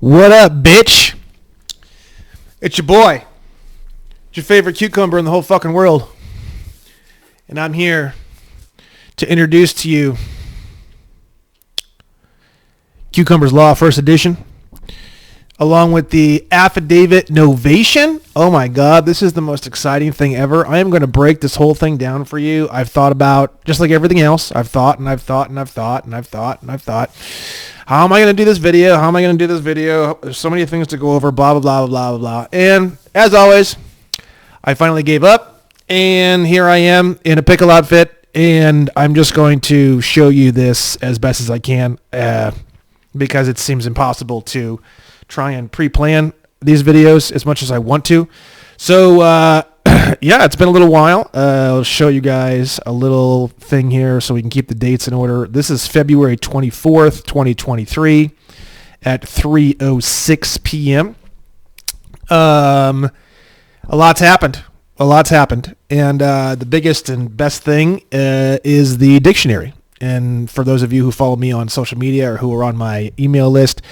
What up, bitch? It's your boy. It's your favorite cucumber in the whole fucking world. And I'm here to introduce to you Cucumber's Law, first edition, along with the Affidavit Novation. Oh my God, this is the most exciting thing ever. I am going to break this whole thing down for you. I've thought about, just like everything else, I've thought. How am I going to do this video? There's so many things to go over, blah, blah, blah, blah, blah, blah. And as always, I finally gave up, and here I am in a pickle outfit, and I'm just going to show you this as best as I can, because it seems impossible to try and pre-plan these videos as much as I want to. So, yeah, it's been a little while. I'll show you guys a little thing here so we can keep the dates in order. This is February 24th, 2023 at 3:06 p.m. A lot's happened. And the biggest and best thing is the dictionary. And for those of you who follow me on social media or who are on my email list,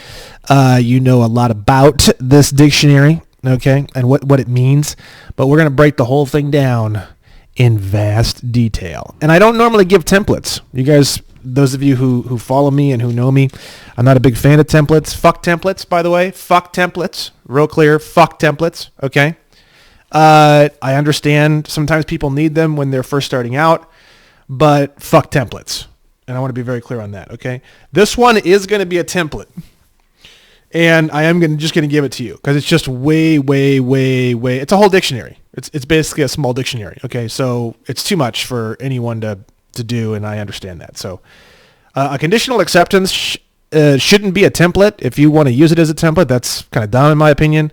you know a lot about this dictionary, okay, and what it means. But we're going to break the whole thing down in vast detail. And I don't normally give templates. You guys, those of you who follow me and who know me, I'm not a big fan of templates. Fuck templates, by the way. Fuck templates. Real clear. Fuck templates, okay? I understand sometimes people need them when they're first starting out, but fuck templates. And I want to be very clear on that, okay? This one is going to be a template. And I am just going to give it to you because it's just way. It's a whole dictionary. It's basically a small dictionary, okay? So it's too much for anyone to do, and I understand that. So a conditional acceptance shouldn't be a template. If you want to use it as a template, that's kind of dumb in my opinion.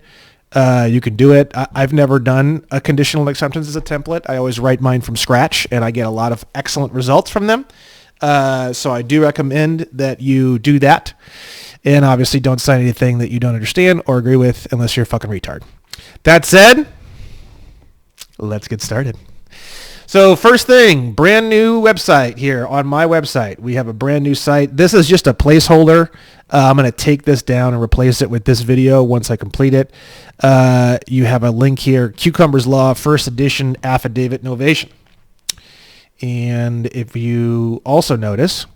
You can do it. I've never done a conditional acceptance as a template. I always write mine from scratch, and I get a lot of excellent results from them. So I do recommend that you do that. And obviously don't sign anything that you don't understand or agree with unless you're a fucking retard. That said, let's get started. So first thing, brand new website here on my website. We have a brand new site. This is just a placeholder. I'm going to take this down and replace it with this video once I complete it. You have a link here, Cucumber's Law, first edition, Affidavit Novation. And if you also notice,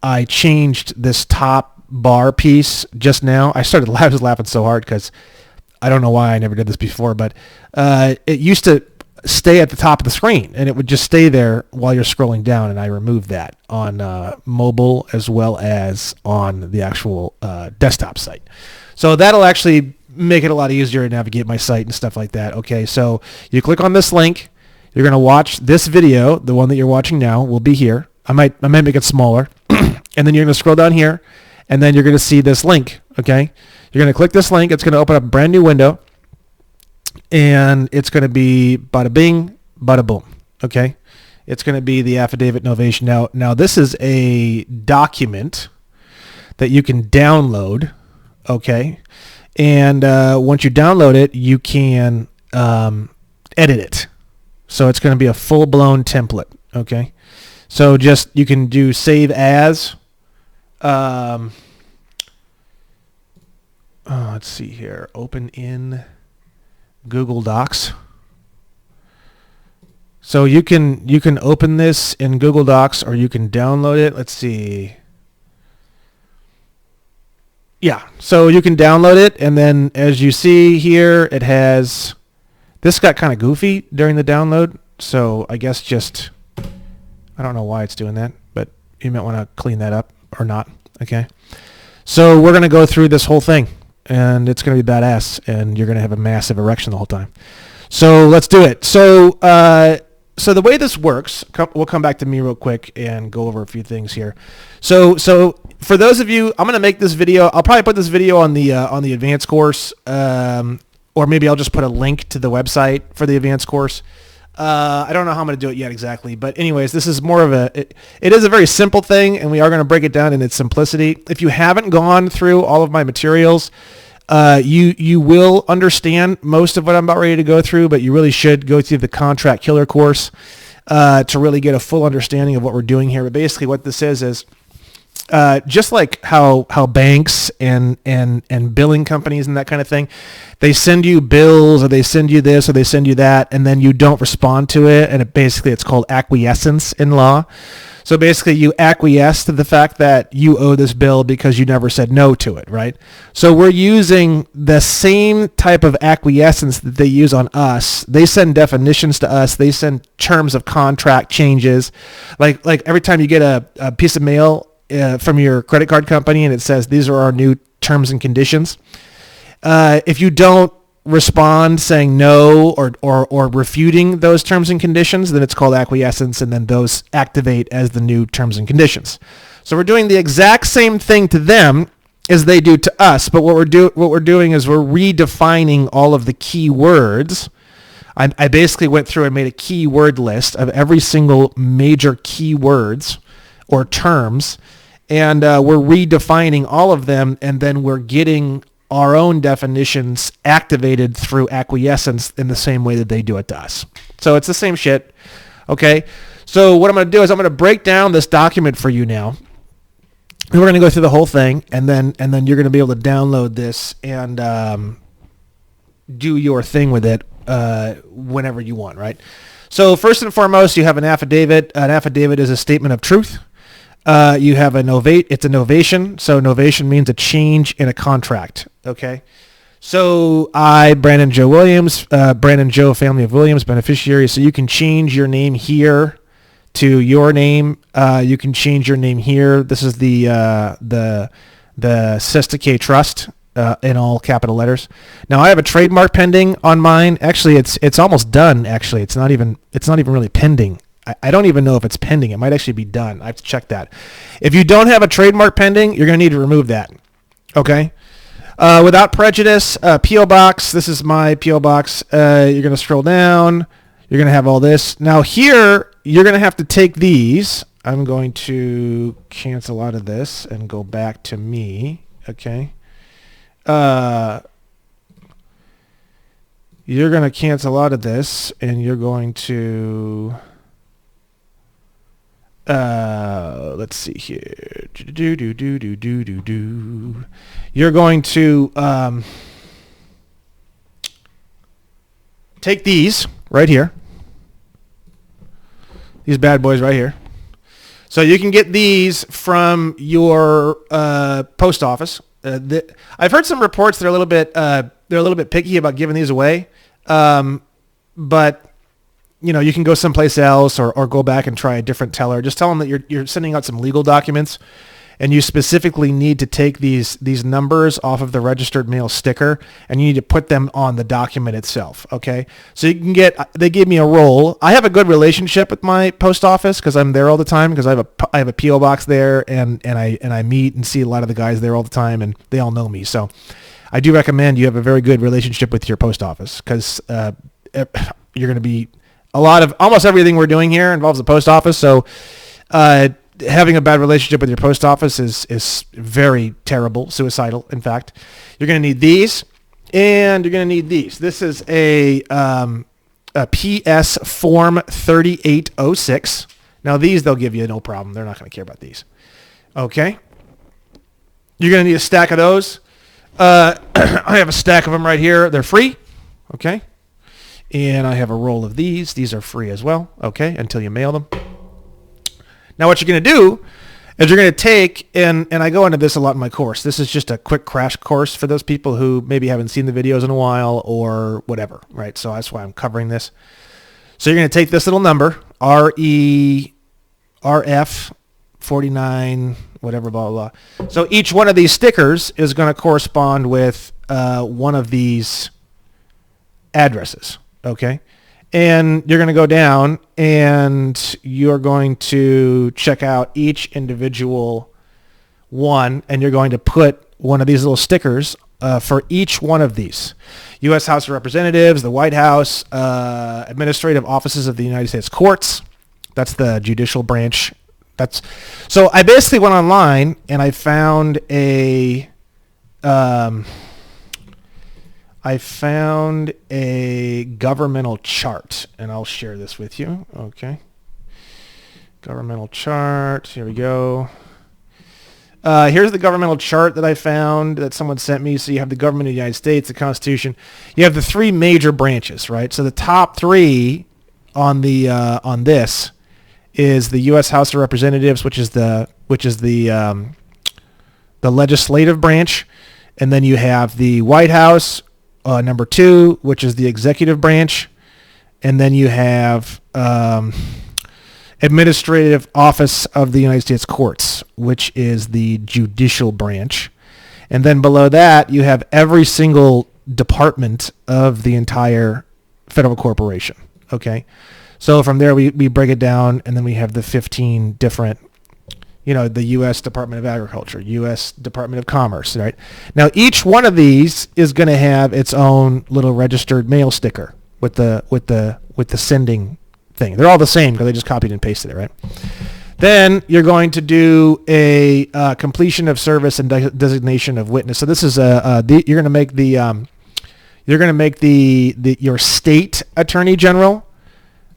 I changed this top bar piece just now. I was laughing so hard because I don't know why I never did this before, but it used to stay at the top of the screen and it would just stay there while you're scrolling down, and I removed that on mobile as well as on the actual desktop site. So that'll actually make it a lot easier to navigate my site and stuff like that. Okay, so you click on this link. You're going to watch this video. The one that you're watching now will be here. I might make it smaller. And then you're going to scroll down here, and then you're going to see this link, okay? You're going to click this link. It's going to open up a brand new window, and it's going to be bada bing, bada boom, okay? It's going to be the Affidavit Novation. Now this is a document that you can download, okay? And once you download it, you can edit it. So it's going to be a full-blown template, okay? So just, you can do save as. Let's see here. Open in Google Docs. So you can open this in Google Docs or you can download it. Let's see. Yeah, so you can download it, and then as you see here, it has, this got kind of goofy during the download. So I guess just, I don't know why it's doing that, but you might want to clean that up or not, okay? So we're going to go through this whole thing, and it's going to be badass, and you're going to have a massive erection the whole time. So let's do it. So the way this works, we'll come back to me real quick and go over a few things here. So for those of you, I'm going to make this video. I'll probably put this video on the advanced course, or maybe I'll just put a link to the website for the advanced course. I don't know how I'm going to do it yet exactly, but anyways, this is more of it is a very simple thing, and we are going to break it down in its simplicity. If you haven't gone through all of my materials, you will understand most of what I'm about ready to go through, but you really should go through the Contract Killer course to really get a full understanding of what we're doing here. But basically what this is just like how banks and billing companies and that kind of thing, they send you bills or they send you this or they send you that, and then you don't respond to it, and it's called acquiescence in law. So basically you acquiesce to the fact that you owe this bill because you never said no to it, right? So we're using the same type of acquiescence that they use on us. They send definitions to us. They send terms of contract changes. Like every time you get a piece of mail from your credit card company and it says, these are our new terms and conditions. If you don't respond saying no or refuting those terms and conditions, then it's called acquiescence, and then those activate as the new terms and conditions. So we're doing the exact same thing to them as they do to us, but what we're doing is we're redefining all of the key words. I basically went through and made a keyword list of every single major keywords or terms, and we're redefining all of them, and then we're getting our own definitions activated through acquiescence in the same way that they do it to us. So it's the same shit. Okay. So what I'm going to do is I'm going to break down this document for you now. And we're going to go through the whole thing, and then you're going to be able to download this and do your thing with it whenever you want, right? So first and foremost, you have an affidavit. An affidavit is a statement of truth. You have it's a novation. So novation means a change in a contract. Okay. So Brandon Joe Williams, Brandon Joe family of Williams, beneficiary. So you can change your name here to your name. You can change your name here. This is the Sesta K Trust, in all capital letters. Now I have a trademark pending on mine. Actually, it's almost done. Actually, it's not even really pending. I don't even know if it's pending. It might actually be done. I have to check that. If you don't have a trademark pending, you're going to need to remove that. Okay? Without prejudice, P.O. Box. This is my P.O. Box. You're going to scroll down. You're going to have all this. Now here, you're going to have to take these. I'm going to cancel out of this and go back to me. Okay? You're going to cancel out of this, and you're going to... let's see here. You're going to take these right here. These bad boys right here. So you can get these from your post office. I've heard some reports that are a little bit picky about giving these away, but you can go someplace else or go back and try a different teller. Just tell them that you're sending out some legal documents, and you specifically need to take these numbers off of the registered mail sticker, and you need to put them on the document itself. Okay, so you can they gave me a roll. I have a good relationship with my post office because I'm there all the time, because I have a PO box there, and I meet and see a lot of the guys there all the time, and they all know me. So I do recommend you have a very good relationship with your post office, because you're going to be almost everything we're doing here involves the post office. So having a bad relationship with your post office is very terrible, suicidal, in fact. You're going to need these, and you're going to need these. This is a PS Form 3806. Now these they'll give you no problem. They're not going to care about these. Okay. You're going to need a stack of those. I have a stack of them right here. They're free. Okay. And I have a roll of these. These are free as well. Okay. Until you mail them. Now what you're going to do is you're going to take, and I go into this a lot in my course. This is just a quick crash course for those people who maybe haven't seen the videos in a while or whatever, right? So that's why I'm covering this. So you're going to take this little number, RERF 49, whatever, blah, blah, blah. So each one of these stickers is going to correspond with one of these addresses, okay? And you're going to go down and you're going to check out each individual one, and you're going to put one of these little stickers for each one of these. U.S. House of Representatives, the White House, administrative offices of the United States courts. That's the judicial branch. So I basically went online and I found a governmental chart, and I'll share this with you. Okay. Governmental chart. Here we go. Here's the governmental chart that I found that someone sent me. So you have the government of the United States, the Constitution. You have the three major branches, right? So the top three on this is the U.S. House of Representatives, which is the legislative branch, and then you have the White House, number 2, which is the executive branch, and then you have Administrative Office of the United States Courts, which is the judicial branch. And then below that, you have every single department of the entire federal corporation. Okay. So from there, we break it down, and then we have the 15 different, the U.S. Department of Agriculture, U.S. Department of Commerce, right? Now, each one of these is going to have its own little registered mail sticker with the sending thing. They're all the same because I just copied and pasted it, right? Then you're going to do a completion of service and designation of witness. So this is you're going to make your state attorney general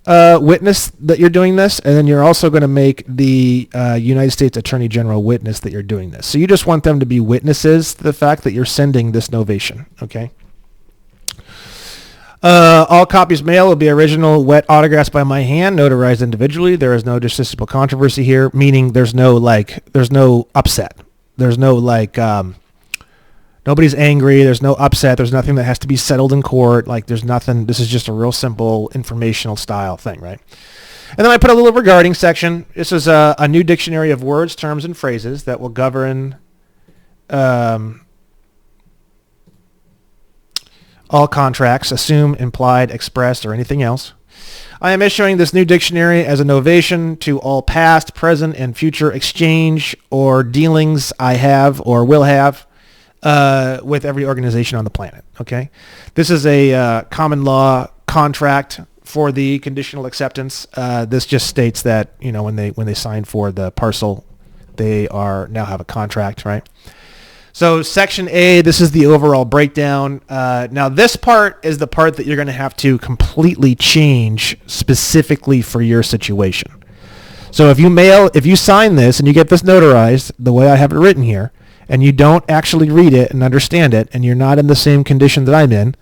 witness that you're doing this, and then you're also going to make the United States Attorney General witness that you're doing this. So you just want them to be witnesses to the fact that you're sending this novation, okay? All copies mailed will be original, wet autographs by my hand, notarized individually. There is no justiciable controversy here, meaning there's no upset. There's no nobody's angry. There's no upset. There's nothing that has to be settled in court. There's nothing. This is just a real simple informational style thing, right? And then I put a little regarding section. This is a new dictionary of words, terms, and phrases that will govern all contracts, assume, implied, expressed, or anything else. I am issuing this new dictionary as a novation to all past, present, and future exchange or dealings I have or will have with every organization on the planet. Okay, this is a common law contract for the conditional acceptance. This just states that when they sign for the parcel, they now have a contract, right? So section A, this is the overall breakdown. Now this part is the part that you're going to have to completely change specifically for your situation. So if you sign this and you get this notarized the way I have it written here, and you don't actually read it and understand it, and you're not in the same condition that I'm in,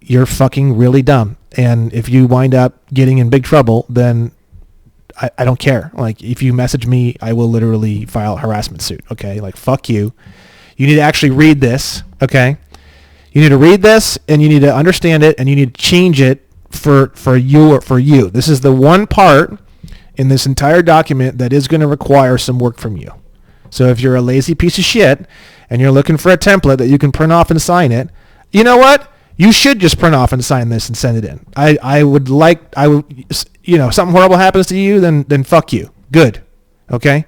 you're fucking really dumb. And if you wind up getting in big trouble, then I don't care. If you message me, I will literally file a harassment suit. Okay, fuck you. You need to actually read this, okay? You need to read this, and you need to understand it, and you need to change it for you. This is the one part in this entire document that is going to require some work from you. So if you're a lazy piece of shit and you're looking for a template that you can print off and sign it, you know what? You should just print off and sign this and send it in. Something horrible happens to you, then fuck you. Good. Okay?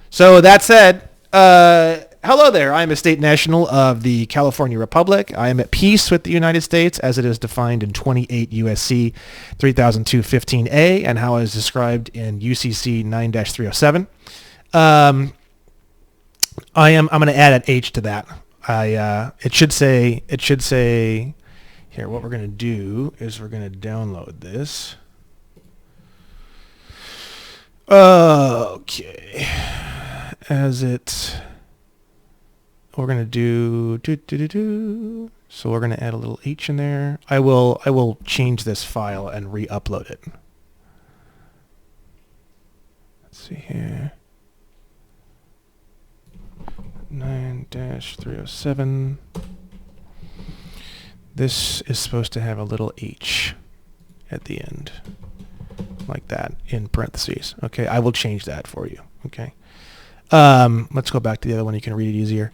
So that said, hello there. I am a state national of the California Republic. I am at peace with the United States as it is defined in 28 USC 3002-15A and how it is described in UCC 9-307. I'm going to add an H to that. It should say here, what we're going to do is we're going to download this. Okay. We're going to do, so we're going to add a little H in there. I will change this file and re-upload it. Let's see here. 9-307. This is supposed to have a little H at the end, like that, in parentheses. Okay, I will change that for you. Okay. Let's go back to the other one. You can read it easier.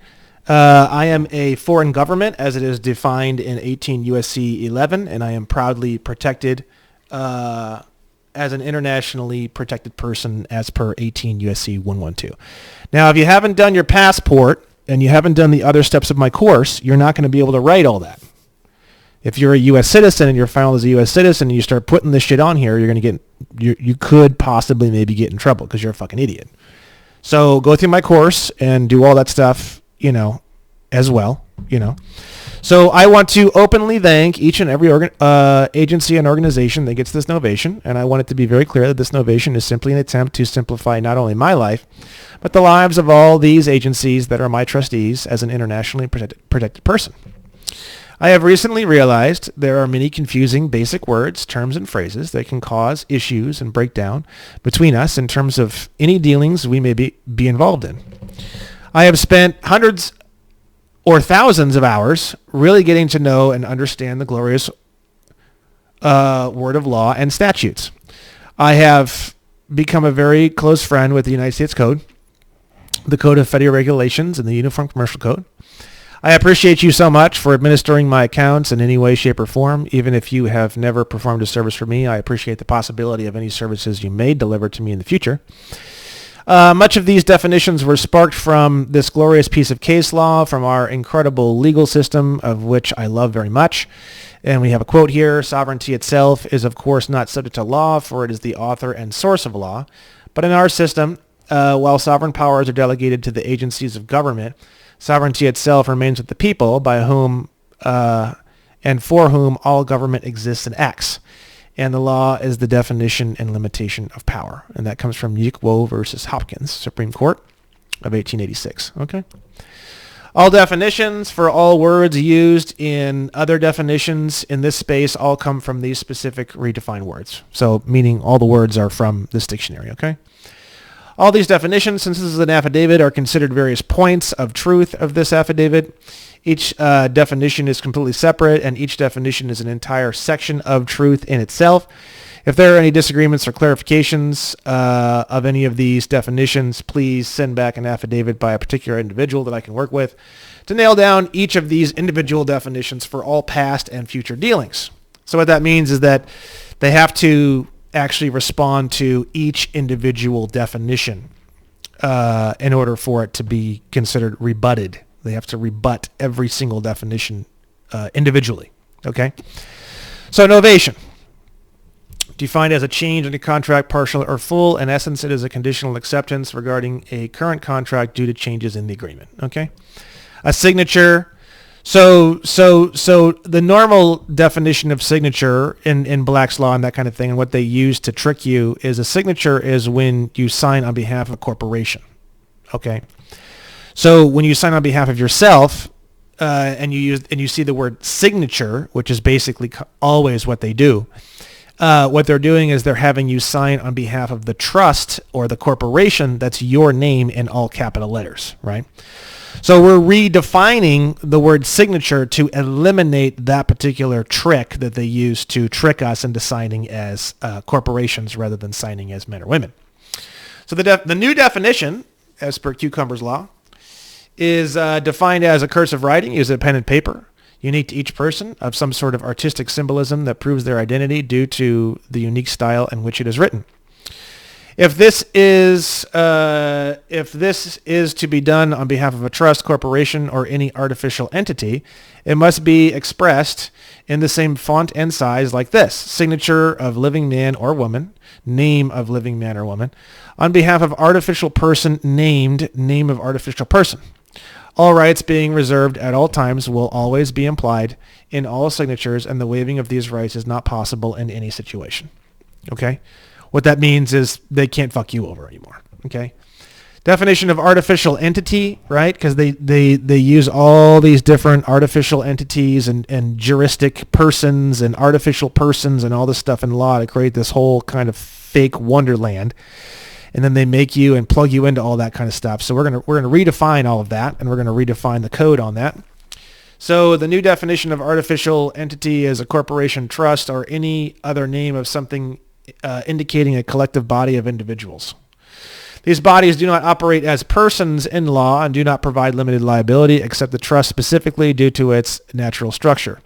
I am a foreign government as it is defined in 18 USC 11, and I am proudly protected as an internationally protected person as per 18 USC 112. Now, if you haven't done your passport and you haven't done the other steps of my course, you're not going to be able to write all that. If you're a U.S. citizen and you're filed as a U.S. citizen and you start putting this shit on here, you're going to you could possibly maybe get in trouble because you're a fucking idiot. So go through my course and do all that stuff, as well, So I want to openly thank each and every agency and organization that gets this novation, and I want it to be very clear that this novation is simply an attempt to simplify not only my life, but the lives of all these agencies that are my trustees as an internationally protected person. I have recently realized there are many confusing basic words, terms, and phrases that can cause issues and breakdown between us in terms of any dealings we may be involved in. I have spent hundreds or thousands of hours really getting to know and understand the glorious word of law and statutes. I have become a very close friend with the United States Code, the Code of Federal Regulations, and the Uniform Commercial Code. I appreciate you so much for administering my accounts in any way, shape, or form. Even if you have never performed a service for me, I appreciate the possibility of any services you may deliver to me in the future. Much of these definitions were sparked from this glorious piece of case law from our incredible legal system, of which I love very much. And we have a quote here: "Sovereignty itself is of course not subject to law, for it is the author and source of law. But in our system, while sovereign powers are delegated to the agencies of government, sovereignty itself remains with the people, by whom and for whom all government exists and acts. And the law is the definition and limitation of power." And that comes from Yik-Wo versus Hopkins, Supreme Court of 1886. Okay. All definitions for all words used in other definitions in this space all come from these specific redefined words. So meaning all the words are from this dictionary. Okay. All these definitions, since this is an affidavit, are considered various points of truth of this affidavit. Each definition is completely separate, and each definition is an entire section of truth in itself. If there are any disagreements or clarifications of any of these definitions, please send back an affidavit by a particular individual that I can work with to nail down each of these individual definitions for all past and future dealings. So what that means is that they have to actually respond to each individual definition in order for it to be considered rebutted. They have to rebut every single definition individually. Okay? So novation, defined as a change in a contract, partial or full. In essence, it is a conditional acceptance regarding a current contract due to changes in the agreement. Okay? A signature. So the normal definition of signature in Black's Law and that kind of thing, and what they use to trick you, is a signature is when you sign on behalf of a corporation. Okay. So when you sign on behalf of yourself, and you see the word signature, which is basically always what they do, what they're doing is they're having you sign on behalf of the trust or the corporation that's your name in all capital letters, right? So we're redefining the word signature to eliminate that particular trick that they use to trick us into signing as corporations rather than signing as men or women. So the new definition, as per Cucumber's Law, is defined as a cursive writing used in pen and paper, unique to each person, of some sort of artistic symbolism that proves their identity due to the unique style in which it is written. If this is to be done on behalf of a trust, corporation, or any artificial entity, it must be expressed in the same font and size like this: signature of living man or woman, name of living man or woman, on behalf of artificial person named, name of artificial person. All rights being reserved at all times will always be implied in all signatures, and the waiving of these rights is not possible in any situation. Okay? What that means is they can't fuck you over anymore. Okay? Definition of artificial entity, right? Because they use all these different artificial entities and juristic persons and artificial persons and all this stuff in law to create this whole kind of fake wonderland. And then they make you and plug you into all that kind of stuff. So we're gonna redefine all of that, and we're gonna redefine the code on that. So the new definition of artificial entity is a corporation, trust, or any other name of something indicating a collective body of individuals. These bodies do not operate as persons in law and do not provide limited liability, except the trust specifically due to its natural structure.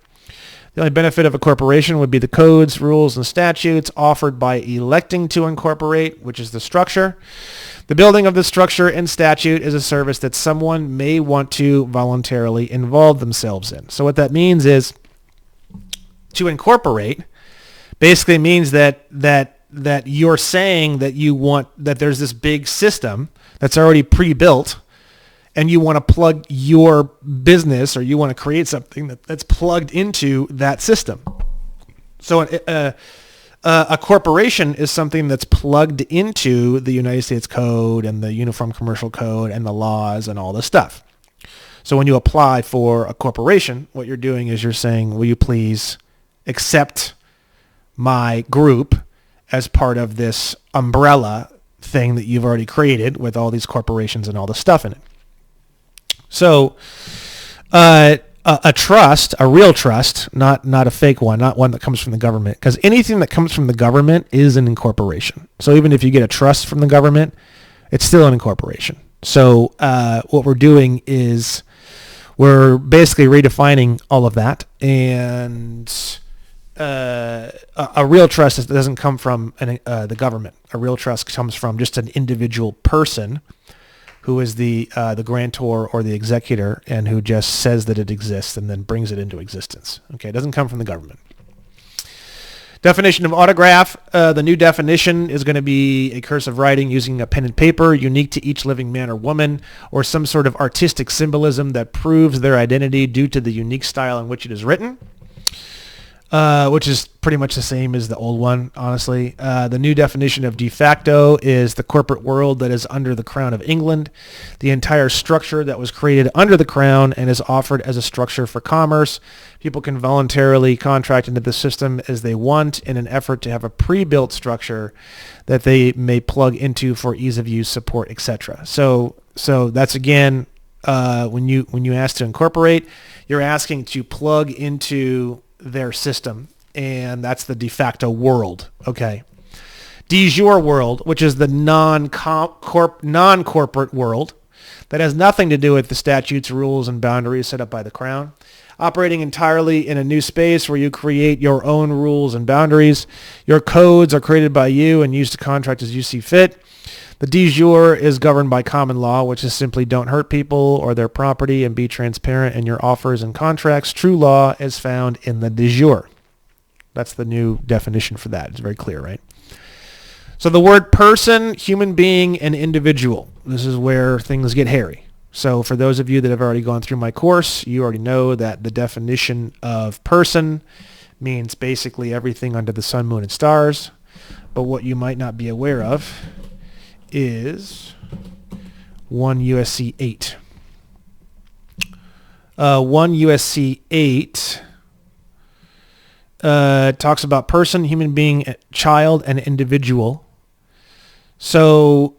The only benefit of a corporation would be the codes, rules, and statutes offered by electing to incorporate, which is the structure. The building of the structure and statute is a service that someone may want to voluntarily involve themselves in. So what that means is to incorporate basically means that you're saying that you want, that there's this big system that's already pre-built, and you want to plug your business, or you want to create something that's plugged into that system. So a corporation is something that's plugged into the United States Code and the Uniform Commercial Code and the laws and all this stuff. So when you apply for a corporation, what you're doing is you're saying, will you please accept my group as part of this umbrella thing that you've already created with all these corporations and all the stuff in it. So a trust, a real trust, not a fake one, not one that comes from the government, because anything that comes from the government is an incorporation. So even if you get a trust from the government, it's still an incorporation. So what we're doing is we're basically redefining all of that, and a real trust doesn't come from the government. A real trust comes from just an individual person who is the grantor or the executor, and who just says that it exists and then brings it into existence. Okay, it doesn't come from the government. Definition of autograph. The new definition is going to be a cursive writing using a pen and paper, unique to each living man or woman, or some sort of artistic symbolism that proves their identity due to the unique style in which it is written. Which is pretty much the same as the old one, honestly. The new definition of de facto is the corporate world that is under the Crown of England, the entire structure that was created under the Crown and is offered as a structure for commerce. People can voluntarily contract into the system as they want in an effort to have a pre-built structure that they may plug into for ease of use, support, etc. So that's, again, when you ask to incorporate, you're asking to plug into their system, and that's the de facto world. Okay. De jure world, which is the non-corporate world that has nothing to do with the statutes, rules, and boundaries set up by the Crown, operating entirely in a new space where you create your own rules and boundaries. Your codes are created by you and used to contract as you see fit. The de jure is governed by common law, which is simply don't hurt people or their property and be transparent in your offers and contracts. True law is found in the de jure. That's the new definition for that. It's very clear, right? So the word person, human being, and individual. This is where things get hairy. So for those of you that have already gone through my course, you already know that the definition of person means basically everything under the sun, moon, and stars. But what you might not be aware of is 1 USC 8. 1 USC 8 talks about person, human being, child, and individual. So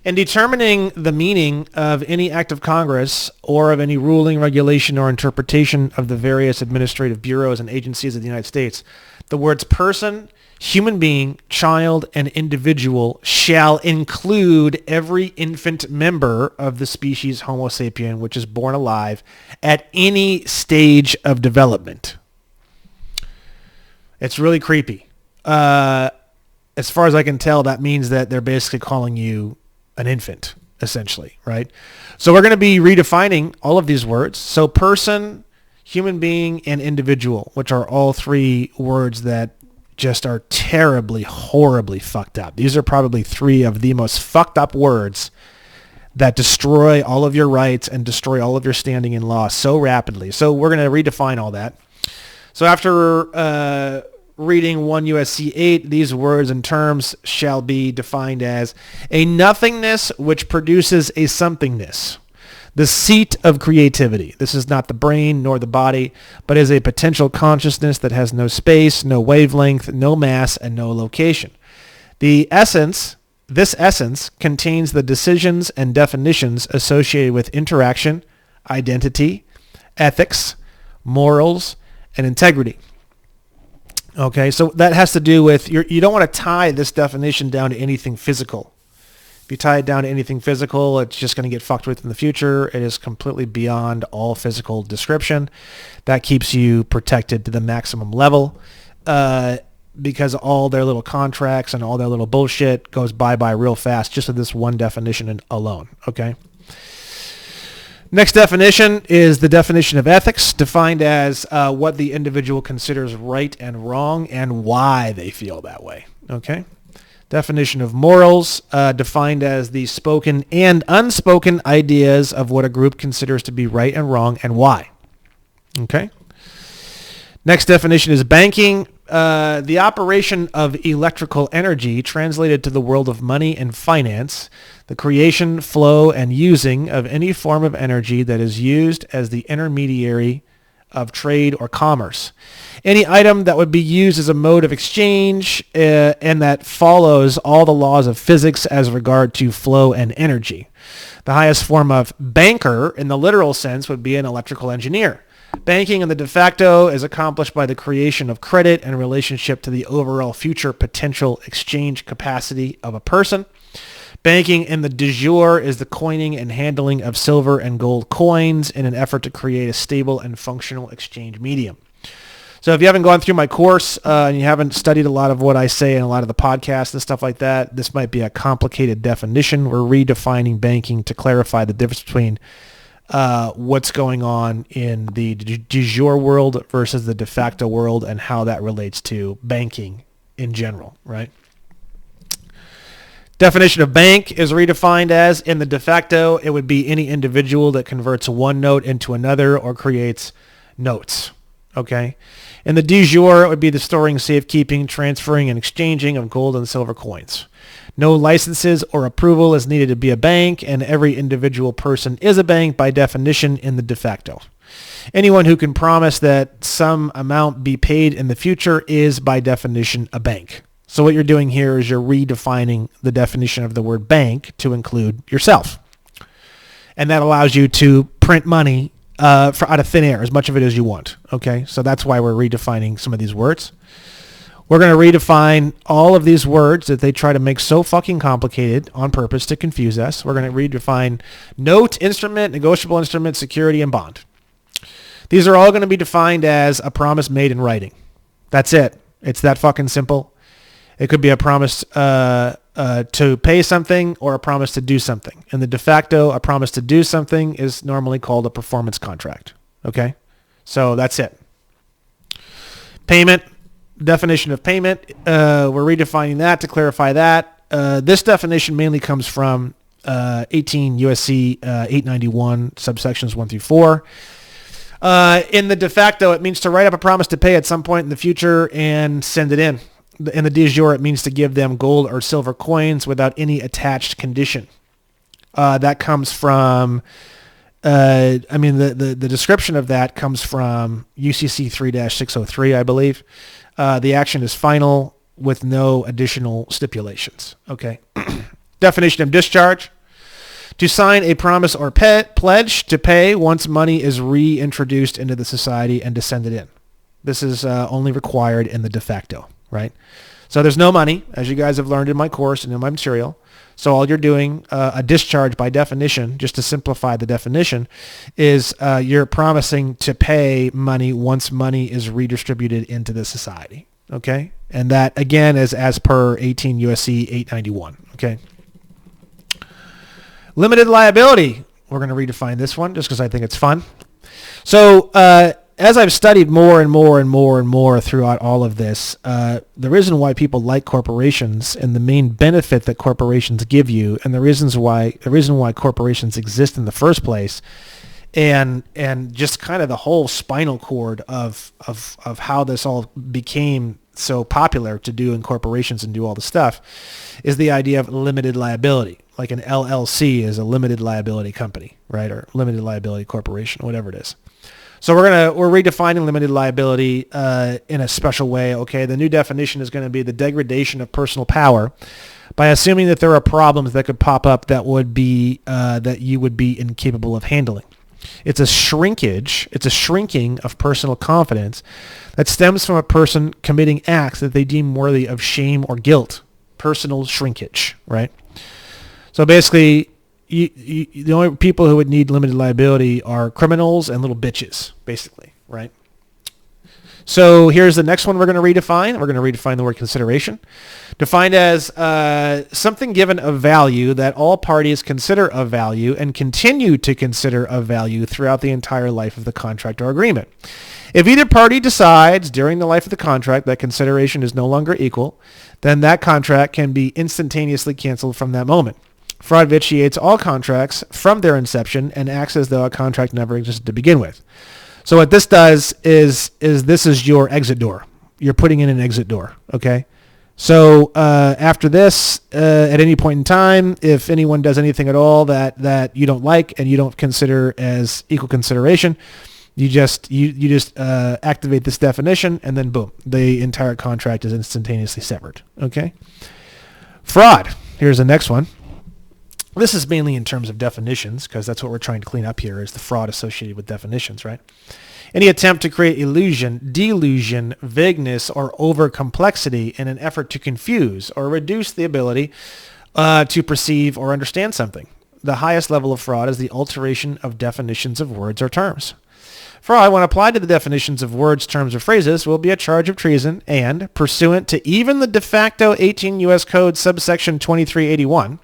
in determining the meaning of any act of Congress or of any ruling, regulation, or interpretation of the various administrative bureaus and agencies of the United States, the words person, human being, child, and individual shall include every infant member of the species Homo sapien, which is born alive at any stage of development. It's really creepy. As far as I can tell, that means that they're basically calling you an infant, essentially, right? So we're going to be redefining all of these words. So person, human being, and individual, which are all three words that just are terribly, horribly fucked up. These are probably three of the most fucked up words that destroy all of your rights and destroy all of your standing in law so rapidly. So we're going to redefine all that. So after reading 1 USC 8, these words and terms shall be defined as a nothingness which produces a somethingness. The seat of creativity. This is not the brain nor the body, but is a potential consciousness that has no space, no wavelength, no mass, and no location. This essence contains the decisions and definitions associated with interaction, identity, ethics, morals, and integrity. Okay, so that has to do with, you don't want to tie this definition down to anything physical. If you tie it down to anything physical, it's just going to get fucked with in the future. It is completely beyond all physical description. That keeps you protected to the maximum level because all their little contracts and all their little bullshit goes bye-bye real fast just with this one definition alone, okay? Next definition is the definition of ethics, defined as what the individual considers right and wrong and why they feel that way, okay? Definition of morals, defined as the spoken and unspoken ideas of what a group considers to be right and wrong and why. Okay. Next definition is banking, the operation of electrical energy translated to the world of money and finance, the creation, flow, and using of any form of energy that is used as the intermediary of trade or commerce. Any item that would be used as a mode of exchange and that follows all the laws of physics as regard to flow and energy. The highest form of banker in the literal sense would be an electrical engineer. Banking in the de facto is accomplished by the creation of credit in relationship to the overall future potential exchange capacity of a person. Banking in the de jure is the coining and handling of silver and gold coins in an effort to create a stable and functional exchange medium. So if you haven't gone through my course and you haven't studied a lot of what I say in a lot of the podcasts and stuff like that, this might be a complicated definition. We're redefining banking to clarify the difference between what's going on in the de jure world versus the de facto world and how that relates to banking in general, right? Definition of bank is redefined as, in the de facto, it would be any individual that converts one note into another or creates notes. Okay. In the de jure, it would be the storing, safekeeping, transferring, and exchanging of gold and silver coins. No licenses or approval is needed to be a bank, and every individual person is a bank by definition in the de facto. Anyone who can promise that some amount be paid in the future is by definition a bank. So what you're doing here is you're redefining the definition of the word bank to include yourself. And that allows you to print money out of thin air, as much of it as you want. Okay, so that's why we're redefining some of these words. We're going to redefine all of these words that they try to make so fucking complicated on purpose to confuse us. We're going to redefine note, instrument, negotiable instrument, security, and bond. These are all going to be defined as a promise made in writing. That's it. It's that fucking simple. It could be a promise to pay something or a promise to do something. In the de facto, a promise to do something is normally called a performance contract. Okay? So that's it. Payment, definition of payment. We're redefining that to clarify that. This definition mainly comes from 18 USC 891, subsections 1 through 4. In the de facto, it means to write up a promise to pay at some point in the future and send it in. In the de jure, it means to give them gold or silver coins without any attached condition. That comes from, the description of that comes from UCC 3-603, I believe. The action is final with no additional stipulations. Okay. Definition of discharge. To sign a promise or pledge to pay once money is reintroduced into the society and to send it in. This is only required in the de facto. Right? So there's no money, as you guys have learned in my course and in my material. So all you're doing, a discharge by definition, just to simplify the definition, is you're promising to pay money once money is redistributed into the society. Okay? And that, again, is as per 18 USC 891. Okay? Limited liability. We're going to redefine this one just because I think it's fun. So, as I've studied more and more throughout all of this, the reason why people like corporations and the main benefit that corporations give you, and the reason why corporations exist in the first place, and just kind of the whole spinal cord of how this all became so popular to do in corporations and do all the stuff, is the idea of limited liability. Like an LLC is a limited liability company, right, or limited liability corporation, whatever it is. So we're redefining limited liability in a special way. Okay, the new definition is going to be the degradation of personal power by assuming that there are problems that could pop up that would be that you would be incapable of handling. It's a shrinkage. It's a shrinking of personal confidence that stems from a person committing acts that they deem worthy of shame or guilt. Personal shrinkage, right? So basically, the only people who would need limited liability are criminals and little bitches, basically, right? So here's the next one we're going to redefine. We're going to redefine the word consideration. Defined as something given of value that all parties consider of value and continue to consider of value throughout the entire life of the contract or agreement. If either party decides during the life of the contract that consideration is no longer equal, then that contract can be instantaneously canceled from that moment. Fraud vitiates all contracts from their inception and acts as though a contract never existed to begin with. So what this does is this is your exit door. You're putting in an exit door, okay? So after this, at any point in time, if anyone does anything at all that you don't like and you don't consider as equal consideration, you just activate this definition, and then boom, the entire contract is instantaneously severed, okay? Fraud. Here's the next one. This is mainly in terms of definitions, because that's what we're trying to clean up here, is the fraud associated with definitions, right? Any attempt to create illusion, delusion, vagueness, or over-complexity in an effort to confuse or reduce the ability to perceive or understand something. The highest level of fraud is the alteration of definitions of words or terms. Fraud, when applied to the definitions of words, terms, or phrases, will be a charge of treason and, pursuant to even the de facto 18 U.S. Code subsection 2381,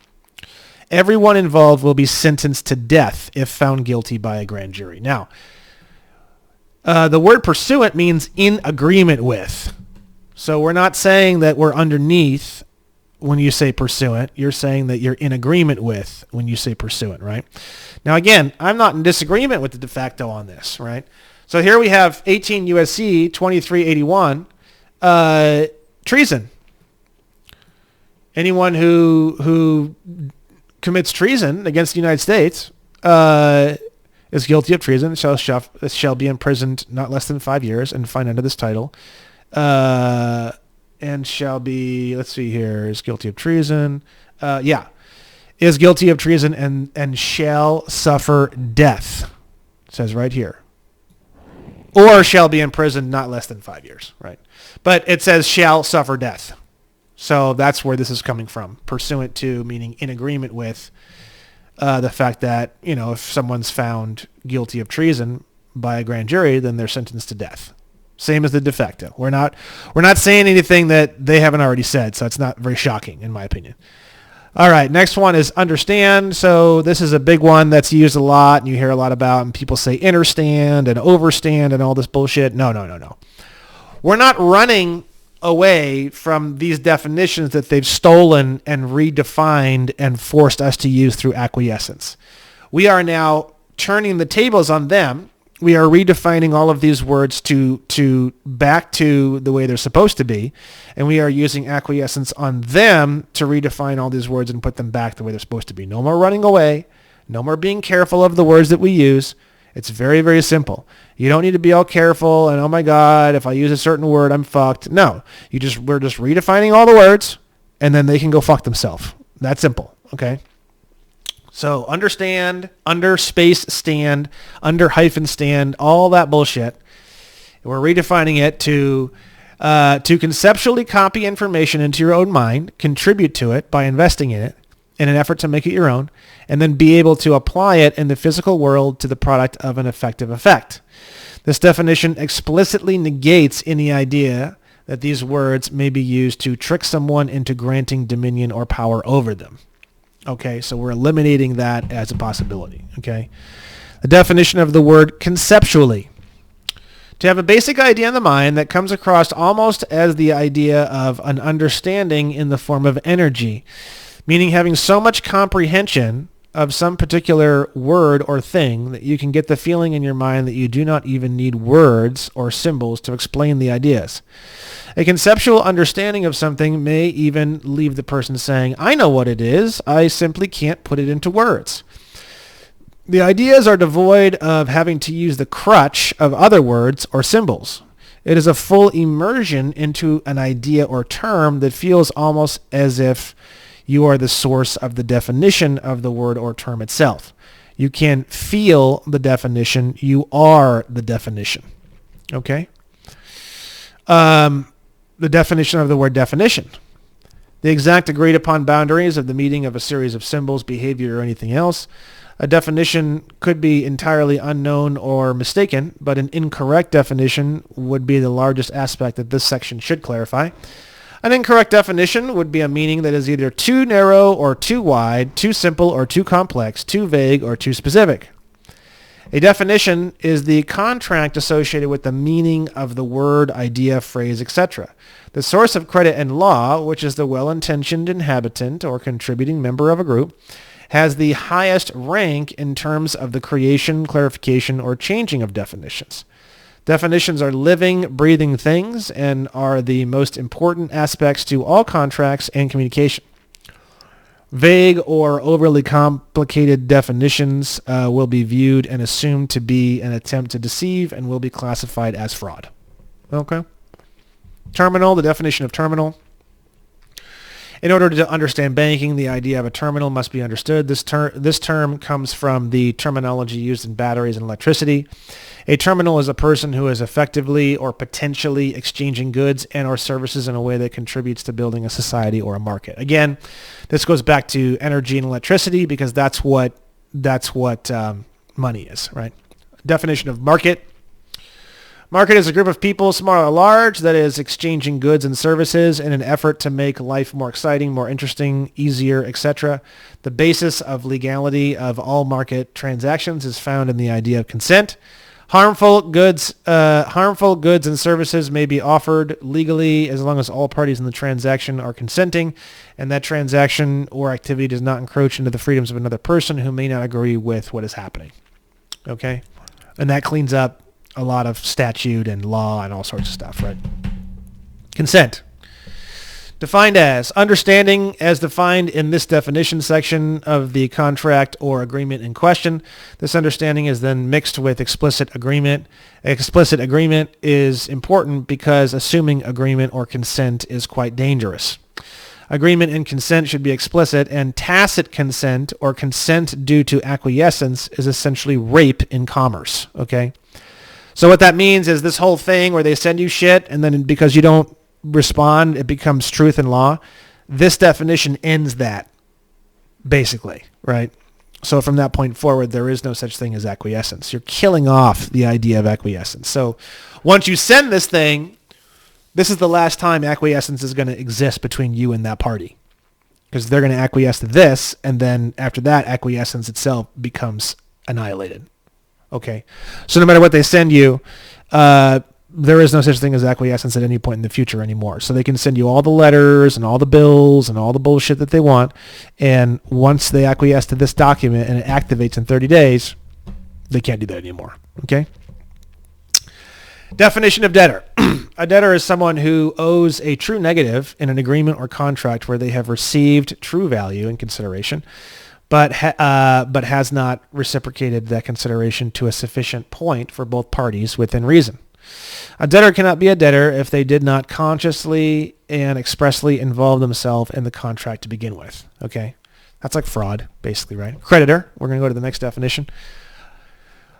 everyone involved will be sentenced to death if found guilty by a grand jury. Now, the word pursuant means in agreement with. So we're not saying that we're underneath when you say pursuant. You're saying that you're in agreement with when you say pursuant, right? Now, again, I'm not in disagreement with the de facto on this, right? So here we have 18 USC 2381, treason. Anyone who commits treason against the United States is guilty of treason, shall be imprisoned not less than 5 years and fined under this title, and shall be, let's see here, is guilty of treason, is guilty of treason and shall suffer death, it says right here, or shall be imprisoned not less than 5 years, right? But it says shall suffer death. So that's where this is coming from, pursuant to, meaning in agreement with the fact that, if someone's found guilty of treason by a grand jury, then they're sentenced to death. Same as the de facto. We're not saying anything that they haven't already said, so it's not very shocking, in my opinion. All right, next one is understand. So this is a big one that's used a lot, and you hear a lot about, and people say understand and overstand and all this bullshit. No. We're not running away from these definitions that they've stolen and redefined and forced us to use through acquiescence. We are now turning the tables on them. We are redefining all of these words to back to the way they're supposed to be, and we are using acquiescence on them to redefine all these words and put them back the way they're supposed to be. No more running away. No more being careful of the words that we use. It's very, very simple. You don't need to be all careful and, oh my God, if I use a certain word, I'm fucked. No, we're just redefining all the words, and then they can go fuck themselves. That simple, okay? So understand, under space stand, under hyphen stand, all that bullshit. We're redefining it to conceptually copy information into your own mind, contribute to it by investing in it in an effort to make it your own, and then be able to apply it in the physical world to the product of an effective effect. This definition explicitly negates any idea that these words may be used to trick someone into granting dominion or power over them. Okay, so we're eliminating that as a possibility. Okay, the definition of the word conceptually. To have a basic idea in the mind that comes across almost as the idea of an understanding in the form of energy, meaning having so much comprehension of some particular word or thing that you can get the feeling in your mind that you do not even need words or symbols to explain the ideas. A conceptual understanding of something may even leave the person saying, I know what it is, I simply can't put it into words. The ideas are devoid of having to use the crutch of other words or symbols. It is a full immersion into an idea or term that feels almost as if you are the source of the definition of the word or term itself. You can feel the definition. You are the definition. Okay? The definition of the word definition. The exact agreed upon boundaries of the meaning of a series of symbols, behavior, or anything else. A definition could be entirely unknown or mistaken, but an incorrect definition would be the largest aspect that this section should clarify. An incorrect definition would be a meaning that is either too narrow or too wide, too simple or too complex, too vague or too specific. A definition is the contract associated with the meaning of the word, idea, phrase, etc. The source of credit and law, which is the well-intentioned inhabitant or contributing member of a group, has the highest rank in terms of the creation, clarification, or changing of definitions. Definitions are living, breathing things and are the most important aspects to all contracts and communication. Vague or overly complicated definitions will be viewed and assumed to be an attempt to deceive and will be classified as fraud. Okay. Terminal, the definition of terminal. In order to understand banking, the idea of a terminal must be understood. This term comes from the terminology used in batteries and electricity. A terminal is a person who is effectively or potentially exchanging goods and or services in a way that contributes to building a society or a market. Again, this goes back to energy and electricity because that's what money is, right? Definition of market. Market is a group of people, small or large, that is exchanging goods and services in an effort to make life more exciting, more interesting, easier, etc. The basis of legality of all market transactions is found in the idea of consent. Harmful goods and services may be offered legally as long as all parties in the transaction are consenting, and that transaction or activity does not encroach into the freedoms of another person who may not agree with what is happening. Okay? And that cleans up a lot of statute and law and all sorts of stuff, right? Consent. Defined as understanding as defined in this definition section of the contract or agreement in question. This understanding is then mixed with explicit agreement. Explicit agreement is important because assuming agreement or consent is quite dangerous. Agreement and consent should be explicit, and tacit consent or consent due to acquiescence is essentially rape in commerce, okay? So what that means is this whole thing where they send you shit and then because you don't respond, it becomes truth and law. This definition ends that, basically, right? So from that point forward, there is no such thing as acquiescence. You're killing off the idea of acquiescence. So once you send this thing, this is the last time acquiescence is going to exist between you and that party. Because they're going to acquiesce to this, and then after that, acquiescence itself becomes annihilated. Okay, so no matter what they send you, there is no such thing as acquiescence at any point in the future anymore. So they can send you all the letters and all the bills and all the bullshit that they want, and once they acquiesce to this document and it activates in 30 days, they can't do that anymore. Okay? Definition of debtor. A debtor is someone who owes a true negative in an agreement or contract where they have received true value in consideration, but has not reciprocated that consideration to a sufficient point for both parties within reason. A debtor cannot be a debtor if they did not consciously and expressly involve themselves in the contract to begin with. Okay? That's like fraud, basically, right? Creditor. We're going to go to the next definition.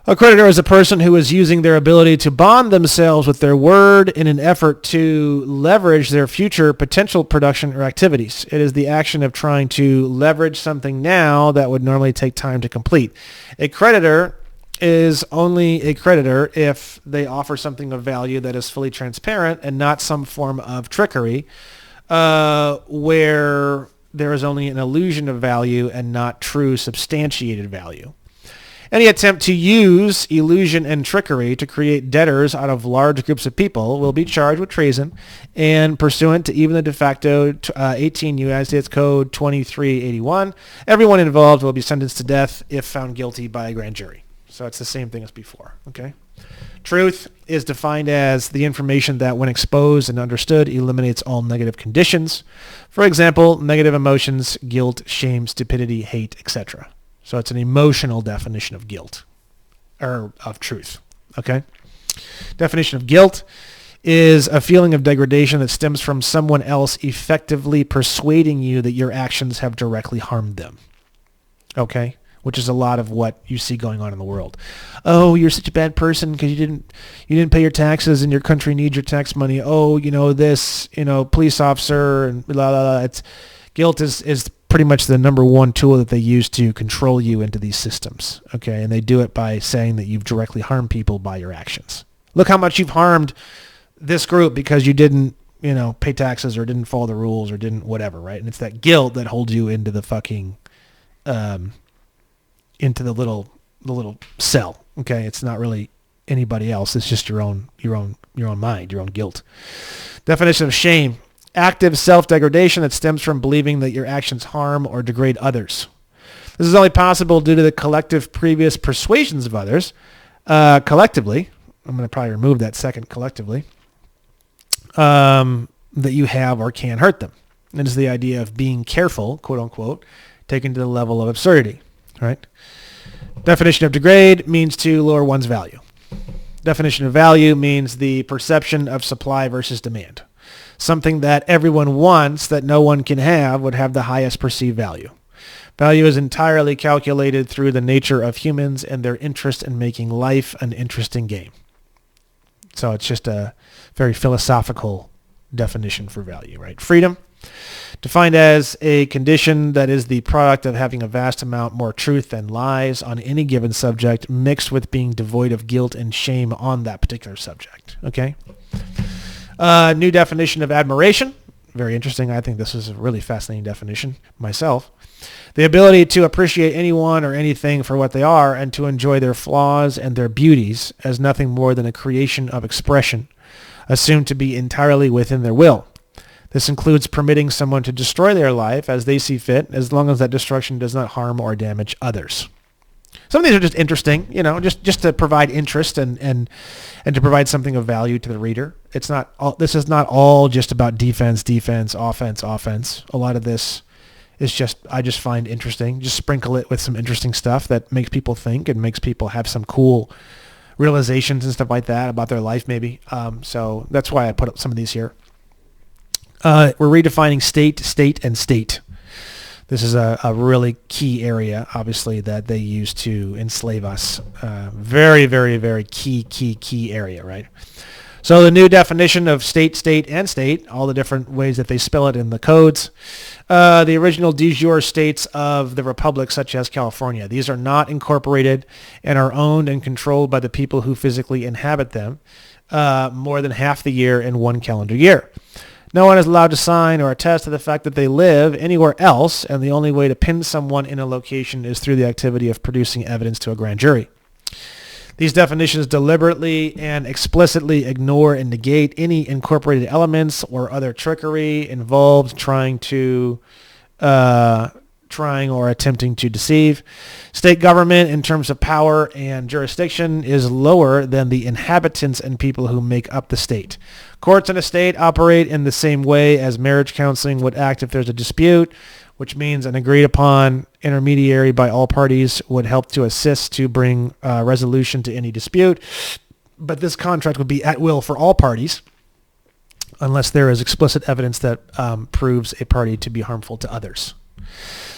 A creditor is a person who is using their ability to bond themselves with their word in an effort to leverage their future potential production or activities. It is the action of trying to leverage something now that would normally take time to complete. A creditor is only a creditor if they offer something of value that is fully transparent and not some form of trickery where there is only an illusion of value and not true substantiated value. Any attempt to use illusion and trickery to create debtors out of large groups of people will be charged with treason, and pursuant to even the de facto 18 United States Code 2381, everyone involved will be sentenced to death if found guilty by a grand jury. So it's the same thing as before. Okay. Truth is defined as the information that, when exposed and understood, eliminates all negative conditions. For example, negative emotions, guilt, shame, stupidity, hate, etc. So it's an emotional definition of guilt, or of truth, okay? Definition of guilt is a feeling of degradation that stems from someone else effectively persuading you that your actions have directly harmed them, okay? Which is a lot of what you see going on in the world. Oh, you're such a bad person because you didn't pay your taxes and your country needs your tax money. Oh, this, police officer and blah, blah, blah. Guilt is pretty much the number one tool that they use to control you into these systems, okay? And they do it by saying that you've directly harmed people by your actions. Look how much you've harmed this group because you didn't, pay taxes or didn't follow the rules or didn't whatever, right? And it's that guilt that holds you into the fucking, into the little little cell. Okay, it's not really anybody else. It's just your own mind, your own guilt. Definition of shame: active self-degradation that stems from believing that your actions harm or degrade others. This is only possible due to the collective previous persuasions of others. Collectively, I'm going to probably remove that second collectively, that you have or can hurt them. It is the idea of being careful, quote unquote, taken to the level of absurdity, right? Definition of degrade means to lower one's value. Definition of value means the perception of supply versus demand. Something that everyone wants that no one can have would have the highest perceived value. Value is entirely calculated through the nature of humans and their interest in making life an interesting game. So it's just a very philosophical definition for value, right? Freedom, defined as a condition that is the product of having a vast amount more truth than lies on any given subject, mixed with being devoid of guilt and shame on that particular subject. Okay. New definition of admiration. Very interesting. I think this is a really fascinating definition myself. The ability to appreciate anyone or anything for what they are and to enjoy their flaws and their beauties as nothing more than a creation of expression, assumed to be entirely within their will. This includes permitting someone to destroy their life as they see fit, as long as that destruction does not harm or damage others. Some of these are just interesting, just to provide interest and to provide something of value to the reader. This is not all just about defense, offense. A lot of this is I just find interesting. Just sprinkle it with some interesting stuff that makes people think and makes people have some cool realizations and stuff like that about their life maybe. So that's why I put up some of these here. We're redefining state, and state. This is a really key area, obviously, that they use to enslave us. Very, very, very key area, right? So the new definition of state, and state, all the different ways that they spell it in the codes. The original de jure states of the republic, such as California. These are not incorporated and are owned and controlled by the people who physically inhabit them more than half the year in one calendar year. No one is allowed to sign or attest to the fact that they live anywhere else, and the only way to pin someone in a location is through the activity of producing evidence to a grand jury. These definitions deliberately and explicitly ignore and negate any incorporated elements or other trickery involved trying or attempting to deceive. State government, in terms of power and jurisdiction, is lower than the inhabitants and people who make up the state. Courts in a state operate in the same way as marriage counseling would act if there's a dispute, which means an agreed upon intermediary by all parties would help to assist to bring resolution to any dispute. But this contract would be at will for all parties unless there is explicit evidence that proves a party to be harmful to others.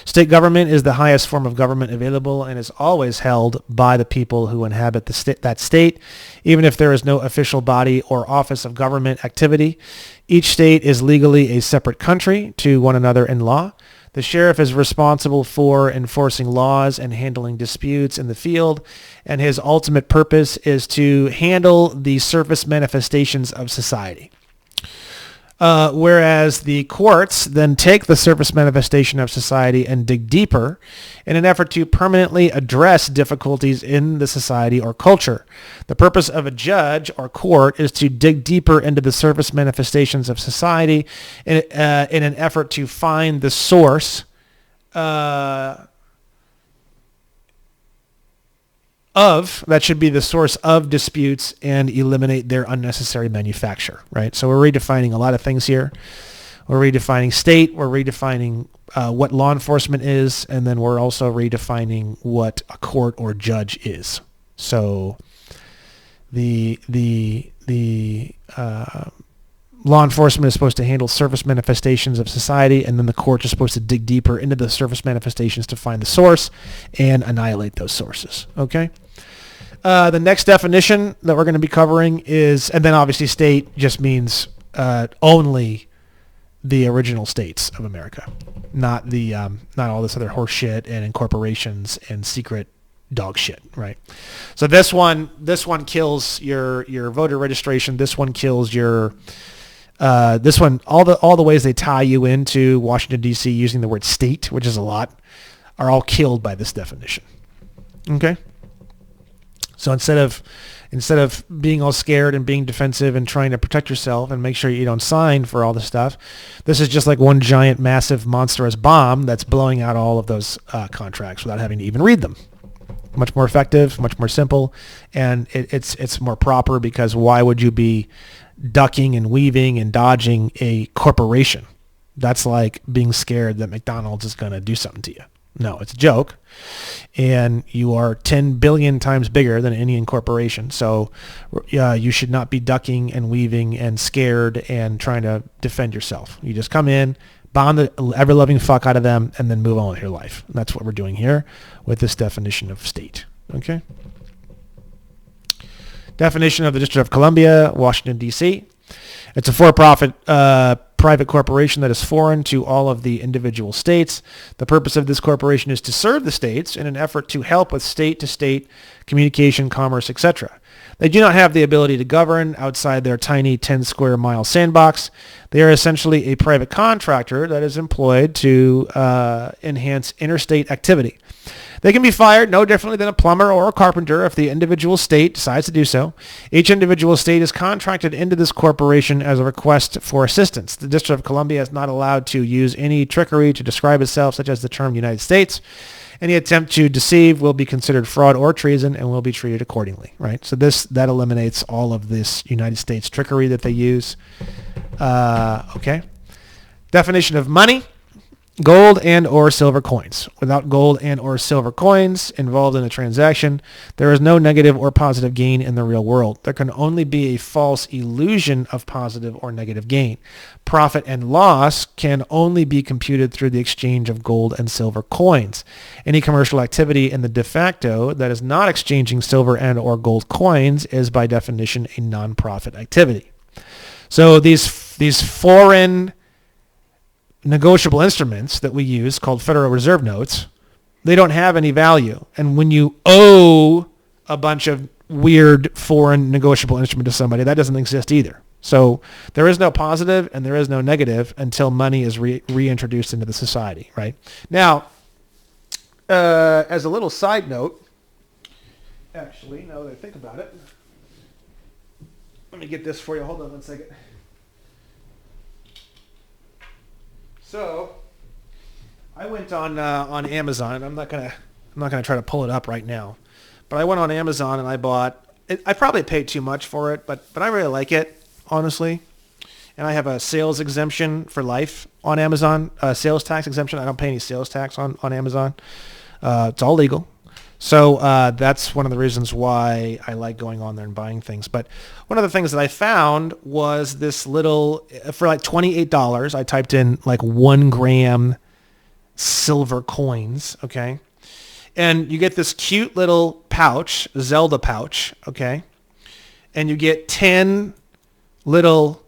State government is the highest form of government available and is always held by the people who inhabit that state, even if there is no official body or office of government activity. Each state is legally a separate country to one another in law. The sheriff is responsible for enforcing laws and handling disputes in the field, and his ultimate purpose is to handle the surface manifestations of society. Whereas the courts then take the surface manifestation of society and dig deeper in an effort to permanently address difficulties in the society or culture. The purpose of a judge or court is to dig deeper into the surface manifestations of society in an effort to find the source that should be the source of disputes and eliminate their unnecessary manufacture, right? So we're redefining a lot of things here. We're redefining state, we're redefining what law enforcement is, and then we're also redefining what a court or judge is. So the law enforcement is supposed to handle surface manifestations of society, and then the courts are supposed to dig deeper into the surface manifestations to find the source and annihilate those sources, okay? The next definition that we're going to be covering is, and then obviously state just means only the original states of America, not all this other horse shit and incorporations and secret dog shit, right? So this one kills your voter registration. This one kills your this one, all the ways they tie you into Washington, D.C. using the word state, which is a lot, are all killed by this definition. Okay? So instead of being all scared and being defensive and trying to protect yourself and make sure you don't sign for all this stuff, this is just like one giant, massive, monstrous bomb that's blowing out all of those contracts without having to even read them. Much more effective, much more simple, and it's more proper, because why would you be ducking and weaving and dodging a corporation? That's like being scared that McDonald's is going to do something to you. No, it's a joke, and you are 10 billion times bigger than any corporation. So you should not be ducking and weaving and scared and trying to defend yourself. You just come in, bond the ever-loving fuck out of them, and then move on with your life. And that's what we're doing here with this definition of state. Okay? Definition of the District of Columbia, Washington, D.C. It's a for-profit private corporation that is foreign to all of the individual states. The purpose of this corporation is to serve the states in an effort to help with state-to-state communication, commerce, etc. They do not have the ability to govern outside their tiny 10 square mile sandbox. They are essentially a private contractor that is employed to enhance interstate activity. They can be fired no differently than a plumber or a carpenter if the individual state decides to do so. Each individual state is contracted into this corporation as a request for assistance. The District of Columbia is not allowed to use any trickery to describe itself, such as the term United States. Any attempt to deceive will be considered fraud or treason and will be treated accordingly, right? So that eliminates all of this United States trickery that they use. Okay. Definition of money. Gold and or silver coins. Without gold and or silver coins involved in a transaction, there is no negative or positive gain in the real world. There can only be a false illusion of positive or negative gain. Profit and loss can only be computed through the exchange of gold and silver coins. Any commercial activity in the de facto that is not exchanging silver and or gold coins is by definition a non-profit activity. So these foreign negotiable instruments that we use called Federal Reserve notes, they don't have any value. And when you owe a bunch of weird foreign negotiable instrument to somebody, that doesn't exist either. So there is no positive and there is no negative until money is reintroduced into the society, right? Now, as a little side note, actually, now that I think about it, let me get this for you. Hold on one second. So, I went on Amazon. I'm not gonna try to pull it up right now, but I went on Amazon and I bought. I probably paid too much for it, but I really like it, honestly. And I have a sales exemption for life on Amazon. Sales tax exemption. I don't pay any sales tax on Amazon. It's all legal. So that's one of the reasons why I like going on there and buying things. But one of the things that I found was this little, for like $28, I typed in like 1 gram silver coins, okay? And you get this cute little pouch, Zelda pouch, okay? And you get 10 little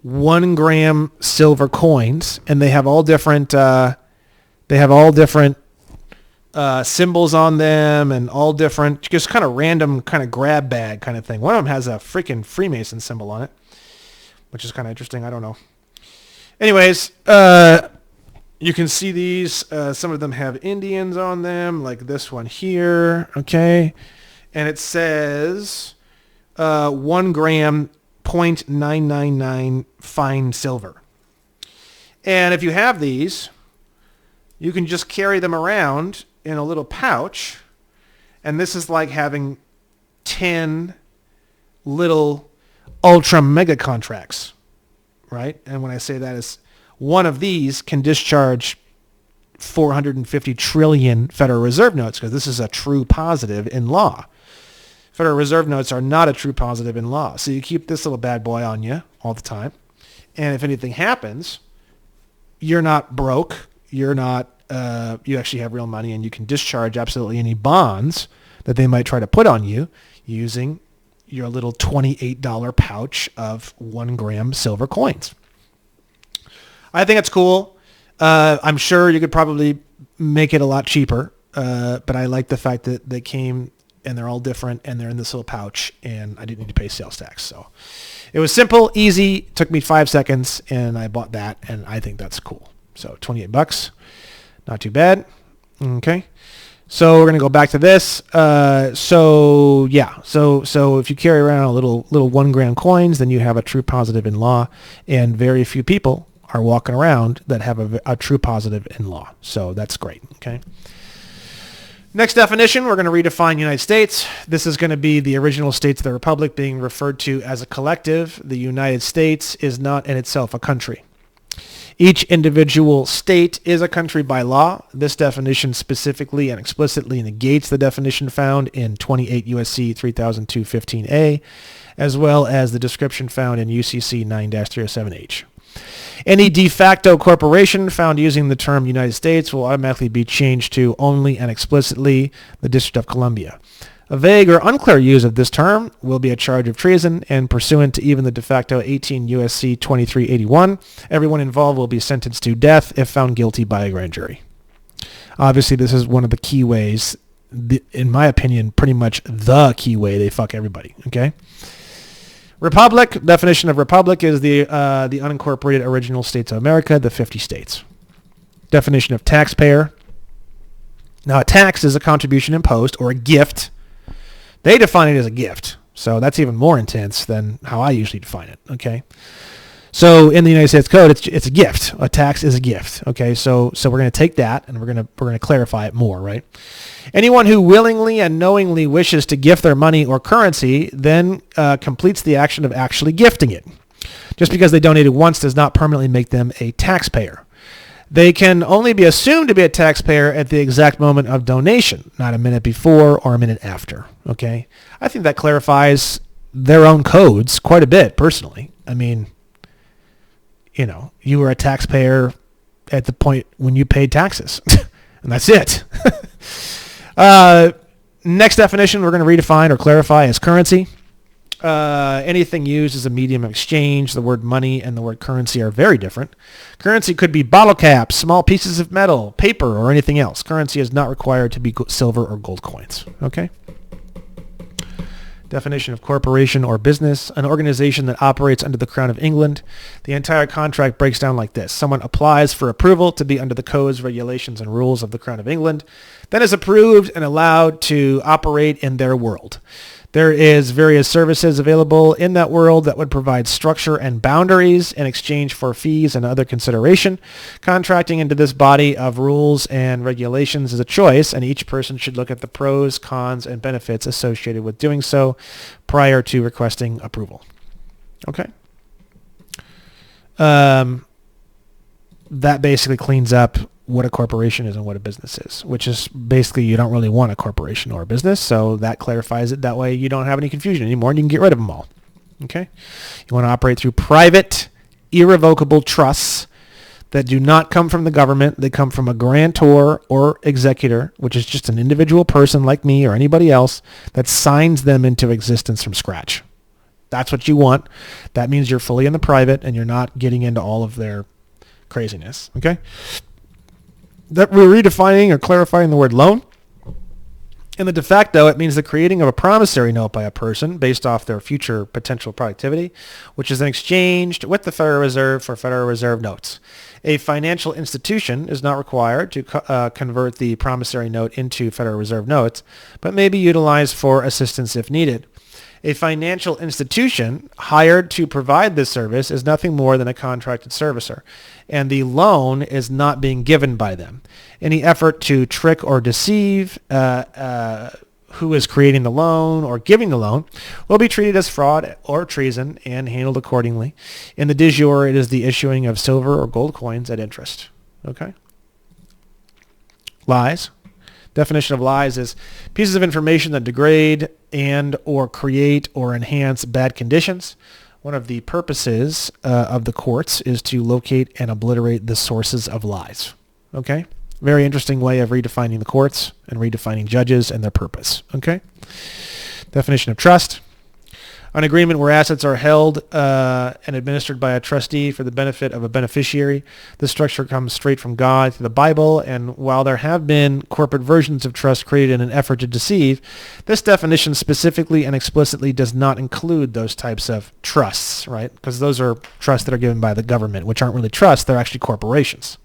1 gram silver coins, and they have all different symbols on them and all different, just kind of random kind of grab bag kind of thing. One of them has a freaking Freemason symbol on it, which is kind of interesting. I don't know. Anyways, you can see these. Some of them have Indians on them, like this one here. Okay. And it says 1 gram 0.999 fine silver. And if you have these, you can just carry them around in a little pouch, and this is like having 10 little ultra mega contracts, right? And when I say that, is one of these can discharge 450 trillion Federal Reserve notes, because this is a true positive in law. Federal Reserve notes are not a true positive in law. So you keep this little bad boy on you all the time, and if anything happens, you're not broke. You're not. You actually have real money, and you can discharge absolutely any bonds that they might try to put on you using your little $28 pouch of 1 gram silver coins. I think it's cool. I'm sure you could probably make it a lot cheaper, but I like the fact that they came and they're all different and they're in this little pouch, and I didn't need to pay sales tax. So it was simple, easy, took me 5 seconds, and I bought that, and I think that's cool. So $28. Not too bad. Okay. So we're going to go back to this. So if you carry around a little 1 gram coins, then you have a true positive in law, and very few people are walking around that have a true positive in law. So that's great. Okay. Next definition, we're going to redefine United States. This is going to be the original states of the Republic being referred to as a collective. The United States is not in itself a country. Each individual state is a country by law. This definition specifically and explicitly negates the definition found in 28 USC 3002-15A, as well as the description found in UCC 9-307H. Any de facto corporation found using the term United States will automatically be changed to only and explicitly the District of Columbia. A vague or unclear use of this term will be a charge of treason, and pursuant to even the de facto 18 USC 2381, everyone involved will be sentenced to death if found guilty by a grand jury. Obviously, this is one of the key ways, in my opinion, pretty much the key way they fuck everybody, okay? Republic, definition of republic is the unincorporated original states of America, the 50 states. Definition of taxpayer. Now, a tax is a contribution imposed or a gift. They define it as a gift, so that's even more intense than how I usually define it, okay? So in the United States Code, it's a gift. A tax is a gift, okay? So we're going to take that and we're going to clarify it more, right? Anyone who willingly and knowingly wishes to gift their money or currency then completes the action of actually gifting it. Just because they donated once does not permanently make them a taxpayer. They can only be assumed to be a taxpayer at the exact moment of donation, not a minute before or a minute after, okay? I think that clarifies their own codes quite a bit, personally. I mean, you know, you were a taxpayer at the point when you paid taxes, and that's it. Next definition we're going to redefine or clarify is currency. Anything used as a medium of exchange. The word money and the word currency are very different. Currency could be bottle caps, small pieces of metal, paper, or anything else. Currency is not required to be silver or gold coins. Okay? Definition of corporation or business, an organization that operates under the Crown of England. The entire contract breaks down like this. Someone applies for approval to be under the codes, regulations, and rules of the Crown of England, then is approved and allowed to operate in their world. There is various services available in that world that would provide structure and boundaries in exchange for fees and other consideration. Contracting into this body of rules and regulations is a choice, and each person should look at the pros, cons, and benefits associated with doing so prior to requesting approval. Okay. That basically cleans up what a corporation is and what a business is, which is basically you don't really want a corporation or a business, so that clarifies it. That way you don't have any confusion anymore and you can get rid of them all. Okay? You want to operate through private, irrevocable trusts that do not come from the government. They come from a grantor or executor, which is just an individual person like me or anybody else that signs them into existence from scratch. That's what you want. That means you're fully in the private and you're not getting into all of their craziness. Okay? That we're redefining or clarifying the word loan. In the de facto, it means the creating of a promissory note by a person based off their future potential productivity, which is then exchanged with the Federal Reserve for Federal Reserve notes. A financial institution is not required to convert the promissory note into Federal Reserve notes, but may be utilized for assistance if needed. A financial institution hired to provide this service is nothing more than a contracted servicer, and the loan is not being given by them. Any effort to trick or deceive who is creating the loan or giving the loan will be treated as fraud or treason and handled accordingly. In the de jure, it is the issuing of silver or gold coins at interest. Okay? Lies. Definition of lies is pieces of information that degrade and or create or enhance bad conditions. One of the purposes of the courts is to locate and obliterate the sources of lies. Okay? Very interesting way of redefining the courts and redefining judges and their purpose. Okay? Definition of trust. An agreement where assets are held and administered by a trustee for the benefit of a beneficiary. This structure comes straight from God through the Bible, and while there have been corporate versions of trust created in an effort to deceive, this definition specifically and explicitly does not include those types of trusts, right? Because those are trusts that are given by the government, which aren't really trusts, they're actually corporations.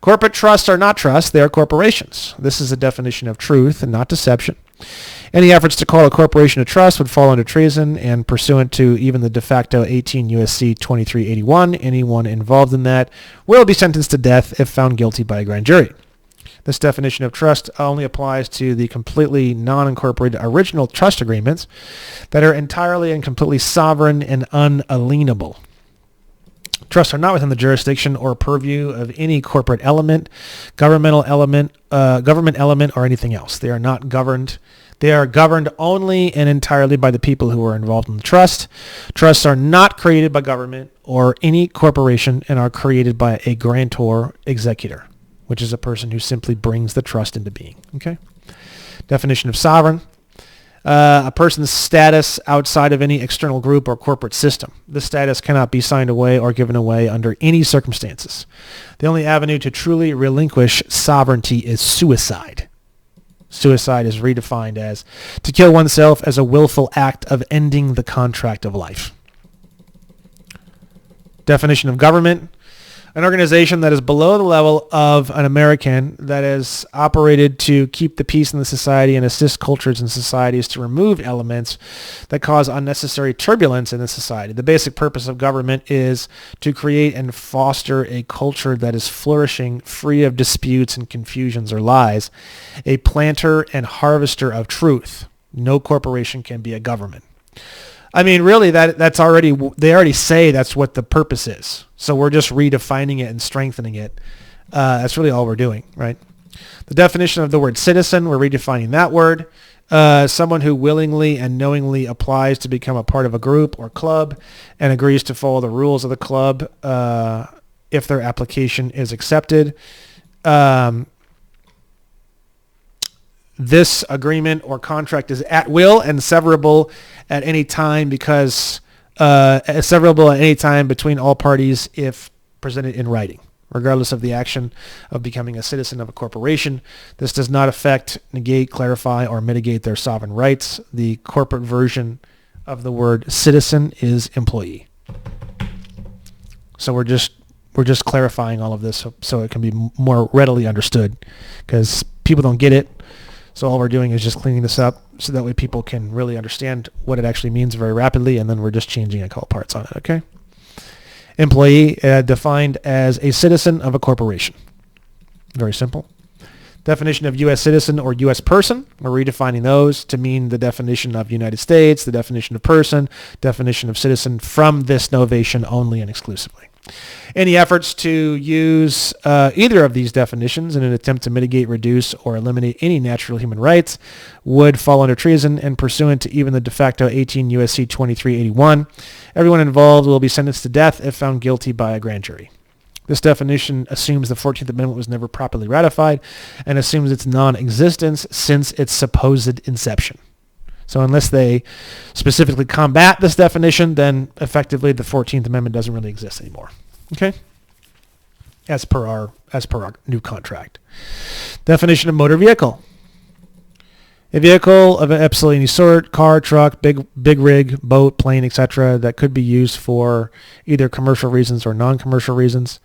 Corporate trusts are not trusts. They are corporations. This is a definition of truth and not deception. Any efforts to call a corporation a trust would fall under treason, and pursuant to even the de facto 18 USC 2381, anyone involved in that will be sentenced to death if found guilty by a grand jury. This definition of trust only applies to the completely non-incorporated original trust agreements that are entirely and completely sovereign and unalienable. Trusts are not within the jurisdiction or purview of any corporate element, government element, or anything else. They are not governed. They are governed only and entirely by the people who are involved in the trust. Trusts are not created by government or any corporation and are created by a grantor executor, which is a person who simply brings the trust into being. Okay. Definition of sovereign. A person's status outside of any external group or corporate system. This status cannot be signed away or given away under any circumstances. The only avenue to truly relinquish sovereignty is suicide. Suicide is redefined as to kill oneself as a willful act of ending the contract of life. Definition of government. An organization that is below the level of an American that is operated to keep the peace in the society and assist cultures and societies to remove elements that cause unnecessary turbulence in the society. The basic purpose of government is to create and foster a culture that is flourishing, free of disputes and confusions or lies, a planter and harvester of truth. No corporation can be a government. I mean, really, they already say that's what the purpose is. So we're just redefining it and strengthening it. That's really all we're doing, right? The definition of the word citizen, we're redefining that word. Someone who willingly and knowingly applies to become a part of a group or club and agrees to follow the rules of the club if their application is accepted. This agreement or contract is at will and severable at any time between all parties if presented in writing, regardless of the action of becoming a citizen of a corporation. This does not affect, negate, clarify, or mitigate their sovereign rights. The corporate version of the word citizen is employee. So we're just clarifying all of this so it can be more readily understood, because people don't get it. So all we're doing is just cleaning this up so that way people can really understand what it actually means very rapidly, and then we're just changing a couple parts on it, okay? Employee, defined as a citizen of a corporation. Very simple. Definition of U.S. citizen or U.S. person, we're redefining those to mean the definition of United States, the definition of person, definition of citizen from this novation only and exclusively. Any efforts to use either of these definitions in an attempt to mitigate, reduce, or eliminate any natural human rights would fall under treason, and pursuant to even the de facto 18 USC 2381, everyone involved will be sentenced to death if found guilty by a grand jury. This definition assumes the 14th Amendment was never properly ratified and assumes its non-existence since its supposed inception. So unless they specifically combat this definition, then effectively the 14th Amendment doesn't really exist anymore. Okay? As per our new contract. Definition of motor vehicle. A vehicle of absolutely any sort, car, truck, big rig, boat, plane, etc., that could be used for either commercial reasons or non-commercial reasons.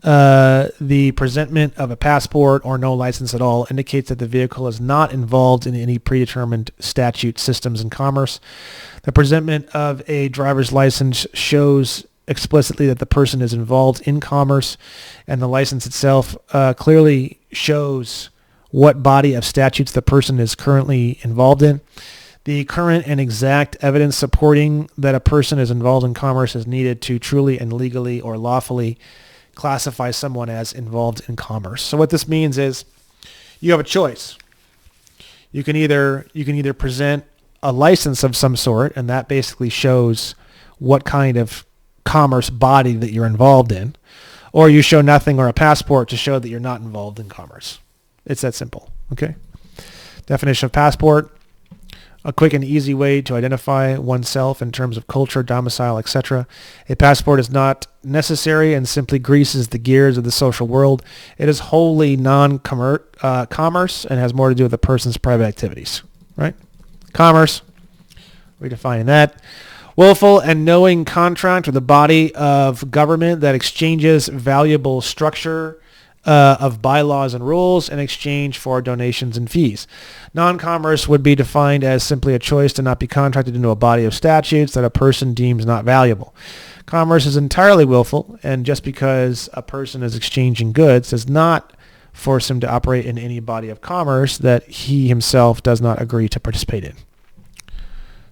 The presentment of a passport or no license at all indicates that the vehicle is not involved in any predetermined statute systems in commerce. The presentment of a driver's license shows explicitly that the person is involved in commerce, and the license itself clearly shows what body of statutes the person is currently involved in. The current and exact evidence supporting that a person is involved in commerce is needed to truly and legally or lawfully classify someone as involved in commerce. So what this means is you have a choice. You can either present a license of some sort, and that basically shows what kind of commerce body that you're involved in, or you show nothing or a passport to show that you're not involved in commerce. It's that simple. Okay. Definition of passport. A quick and easy way to identify oneself in terms of culture, domicile, etc. A passport is not necessary and simply greases the gears of the social world. It is wholly non-commerce and has more to do with the person's private activities. Right? Commerce. Redefining that. Willful and knowing contract with a body of government that exchanges valuable structure of bylaws and rules in exchange for donations and fees. Non-commerce would be defined as simply a choice to not be contracted into a body of statutes that a person deems not valuable. Commerce is entirely willful, and just because a person is exchanging goods does not force him to operate in any body of commerce that he himself does not agree to participate in.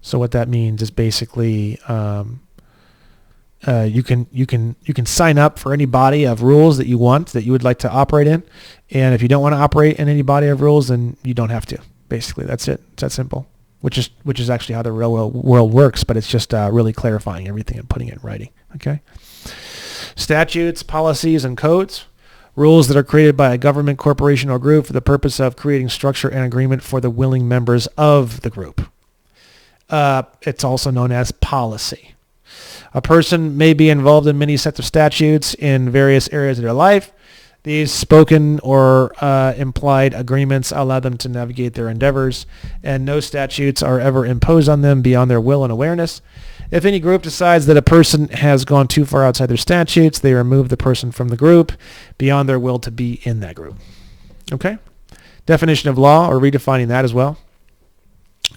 So what that means is basically you can sign up for any body of rules that you want, that you would like to operate in, and if you don't want to operate in any body of rules, then you don't have to. Basically, that's it. It's that simple. Which is actually how the real world works, but it's just really clarifying everything and putting it in writing. Okay. Statutes, policies, and codes. Rules that are created by a government, corporation, or group for the purpose of creating structure and agreement for the willing members of the group. It's also known as policy. A person may be involved in many sets of statutes in various areas of their life. These spoken or implied agreements allow them to navigate their endeavors, and no statutes are ever imposed on them beyond their will and awareness. If any group decides that a person has gone too far outside their statutes, they remove the person from the group beyond their will to be in that group. Okay? Definition of law, or redefining that as well.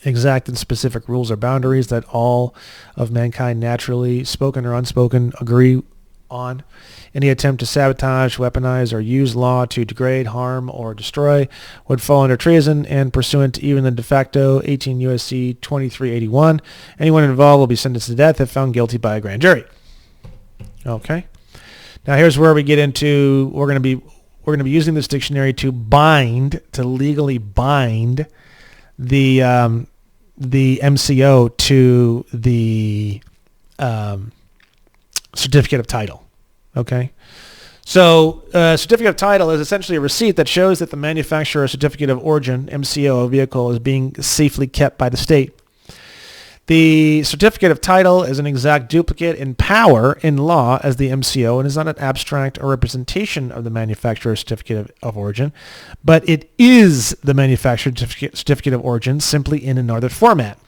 Exact and specific rules or boundaries that all of mankind naturally, spoken or unspoken, agree on. Any attempt to sabotage, weaponize, or use law to degrade, harm, or destroy would fall under treason, and pursuant to even the de facto 18 USC 2381, anyone involved will be sentenced to death if found guilty by a grand jury. Okay. Now here's where we get into, we're going to be using this dictionary to legally bind the MCO to the certificate of title. Okay. So certificate of title is essentially a receipt that shows that the manufacturer certificate of origin, MCO, of a vehicle is being safely kept by the state. The certificate of title is an exact duplicate in power in law as the MCO and is not an abstract or representation of the manufacturer's certificate of origin, but it is the manufacturer's certificate of origin simply in another format.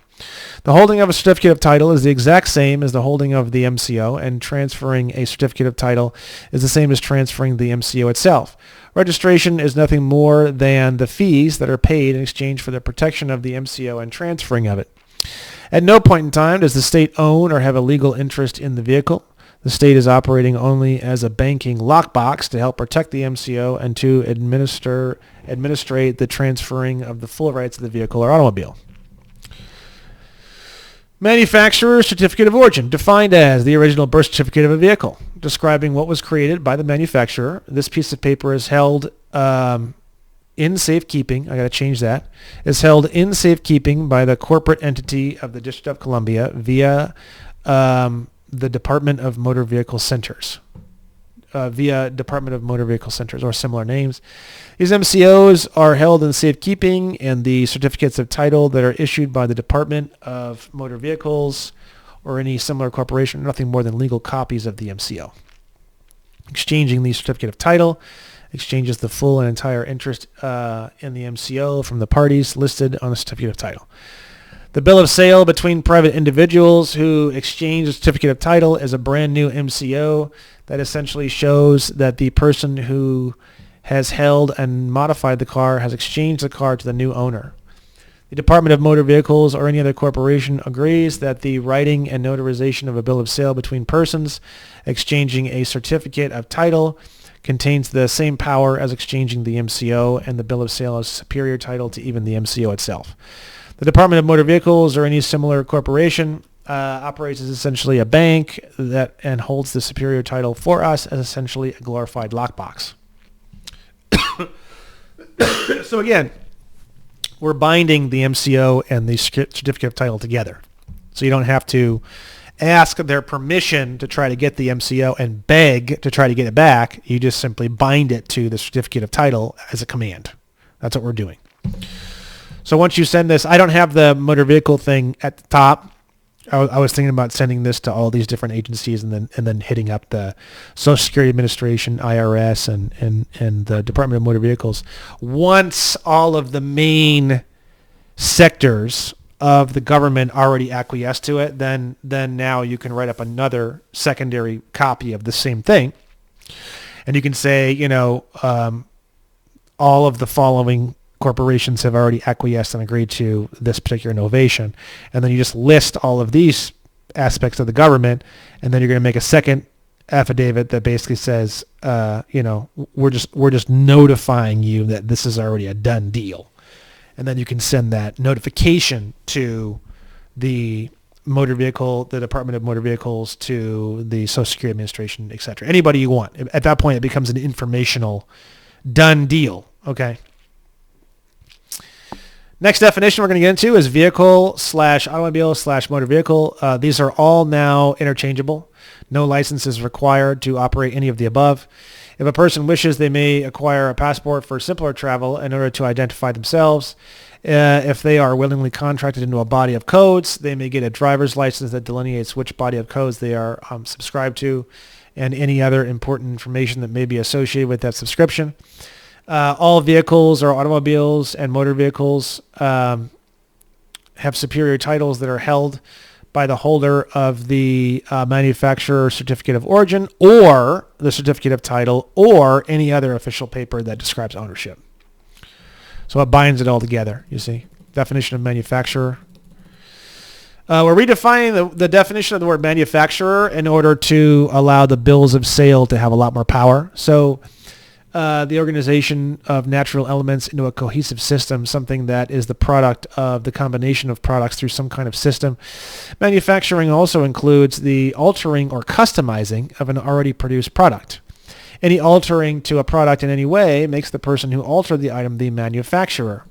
The holding of a certificate of title is the exact same as the holding of the MCO, and transferring a certificate of title is the same as transferring the MCO itself. Registration is nothing more than the fees that are paid in exchange for the protection of the MCO and transferring of it. At no point in time does the state own or have a legal interest in the vehicle. The state is operating only as a banking lockbox to help protect the MCO and to administrate the transferring of the full rights of the vehicle or automobile. Manufacturer certificate of origin, defined as the original birth certificate of a vehicle, describing what was created by the manufacturer. This piece of paper is held in safekeeping. I got to change that. Is held in safekeeping by the corporate entity of the District of Columbia via the Department of Motor Vehicle Centers. Department of Motor Vehicle Centers, or similar names. These MCOs are held in safekeeping, and the certificates of title that are issued by the Department of Motor Vehicles or any similar corporation are nothing more than legal copies of the MCO. Exchanging the certificate of title exchanges the full and entire interest in the MCO from the parties listed on the certificate of title. The bill of sale between private individuals who exchange a certificate of title is a brand new MCO that essentially shows that the person who has held and modified the car has exchanged the car to the new owner. The Department of Motor Vehicles or any other corporation agrees that the writing and notarization of a bill of sale between persons exchanging a certificate of title contains the same power as exchanging the MCO, and the bill of sale has superior title to even the MCO itself. The Department of Motor Vehicles or any similar corporation operates as essentially a bank and holds the superior title for us as essentially a glorified lockbox. So again, we're binding the MCO and the certificate of title together. So you don't have to ask their permission to try to get the MCO and beg to try to get it back. You just simply bind it to the certificate of title as a command. That's what we're doing. So once you send this, I don't have the motor vehicle thing at the top. I was thinking about sending this to all these different agencies and then hitting up the Social Security Administration, IRS, and the Department of Motor Vehicles. Once all of the main sectors of the government already acquiesce to it, then now you can write up another secondary copy of the same thing. And you can say, all of the following corporations have already acquiesced and agreed to this particular novation. And then you just list all of these aspects of the government, and then you're going to make a second affidavit that basically says, we're just notifying you that this is already a done deal. And then you can send that notification to the Department of Motor Vehicles, to the Social Security Administration, etc. Anybody you want. At that point, it becomes an informational done deal. Okay. Next definition we're going to get into is vehicle/automobile/motor vehicle. These are all now interchangeable. No license is required to operate any of the above. If a person wishes, they may acquire a passport for simpler travel in order to identify themselves. If they are willingly contracted into a body of codes, they may get a driver's license that delineates which body of codes they are subscribed to, and any other important information that may be associated with that subscription. All vehicles or automobiles and motor vehicles have superior titles that are held by the holder of the manufacturer certificate of origin, or the certificate of title, or any other official paper that describes ownership. So it binds it all together, you see. Definition of manufacturer. We're redefining the definition of the word manufacturer in order to allow the bills of sale to have a lot more power. So the organization of natural elements into a cohesive system, something that is the product of the combination of products through some kind of system. Manufacturing also includes the altering or customizing of an already produced product. Any altering to a product in any way makes the person who altered the item the manufacturer.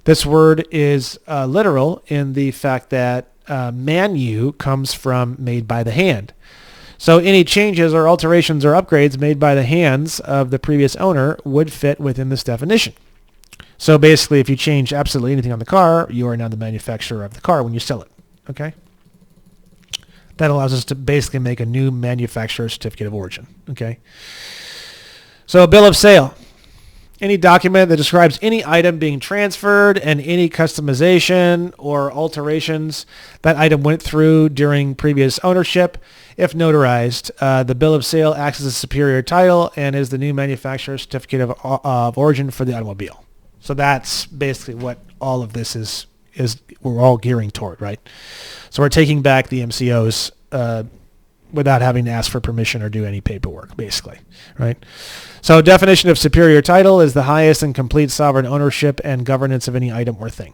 This word is literal in the fact that manu comes from made by the hand. So any changes or alterations or upgrades made by the hands of the previous owner would fit within this definition. So basically, if you change absolutely anything on the car, you are now the manufacturer of the car when you sell it. Okay? That allows us to basically make a new manufacturer certificate of origin. Okay? So a bill of sale. Any document that describes any item being transferred and any customization or alterations that item went through during previous ownership. If notarized, the bill of sale acts as a superior title and is the new manufacturer certificate of origin for the automobile. So that's basically what all of this is we're all gearing toward, right? So we're taking back the MCOs without having to ask for permission or do any paperwork, basically, right? So definition of superior title is the highest and complete sovereign ownership and governance of any item or thing.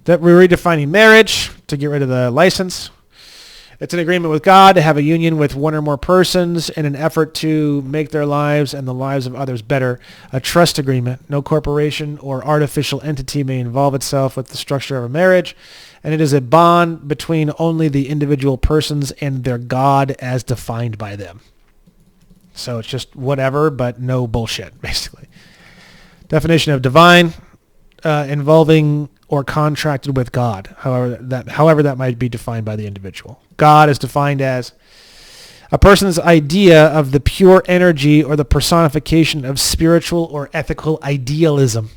That we're redefining marriage to get rid of the license. It's an agreement with God to have a union with one or more persons in an effort to make their lives and the lives of others better. A trust agreement. No corporation or artificial entity may involve itself with the structure of a marriage, and it is a bond between only the individual persons and their God as defined by them. So it's just whatever, but no bullshit, basically. Definition of divine, involving or contracted with God, however that might be defined by the individual. God is defined as a person's idea of the pure energy or the personification of spiritual or ethical idealism.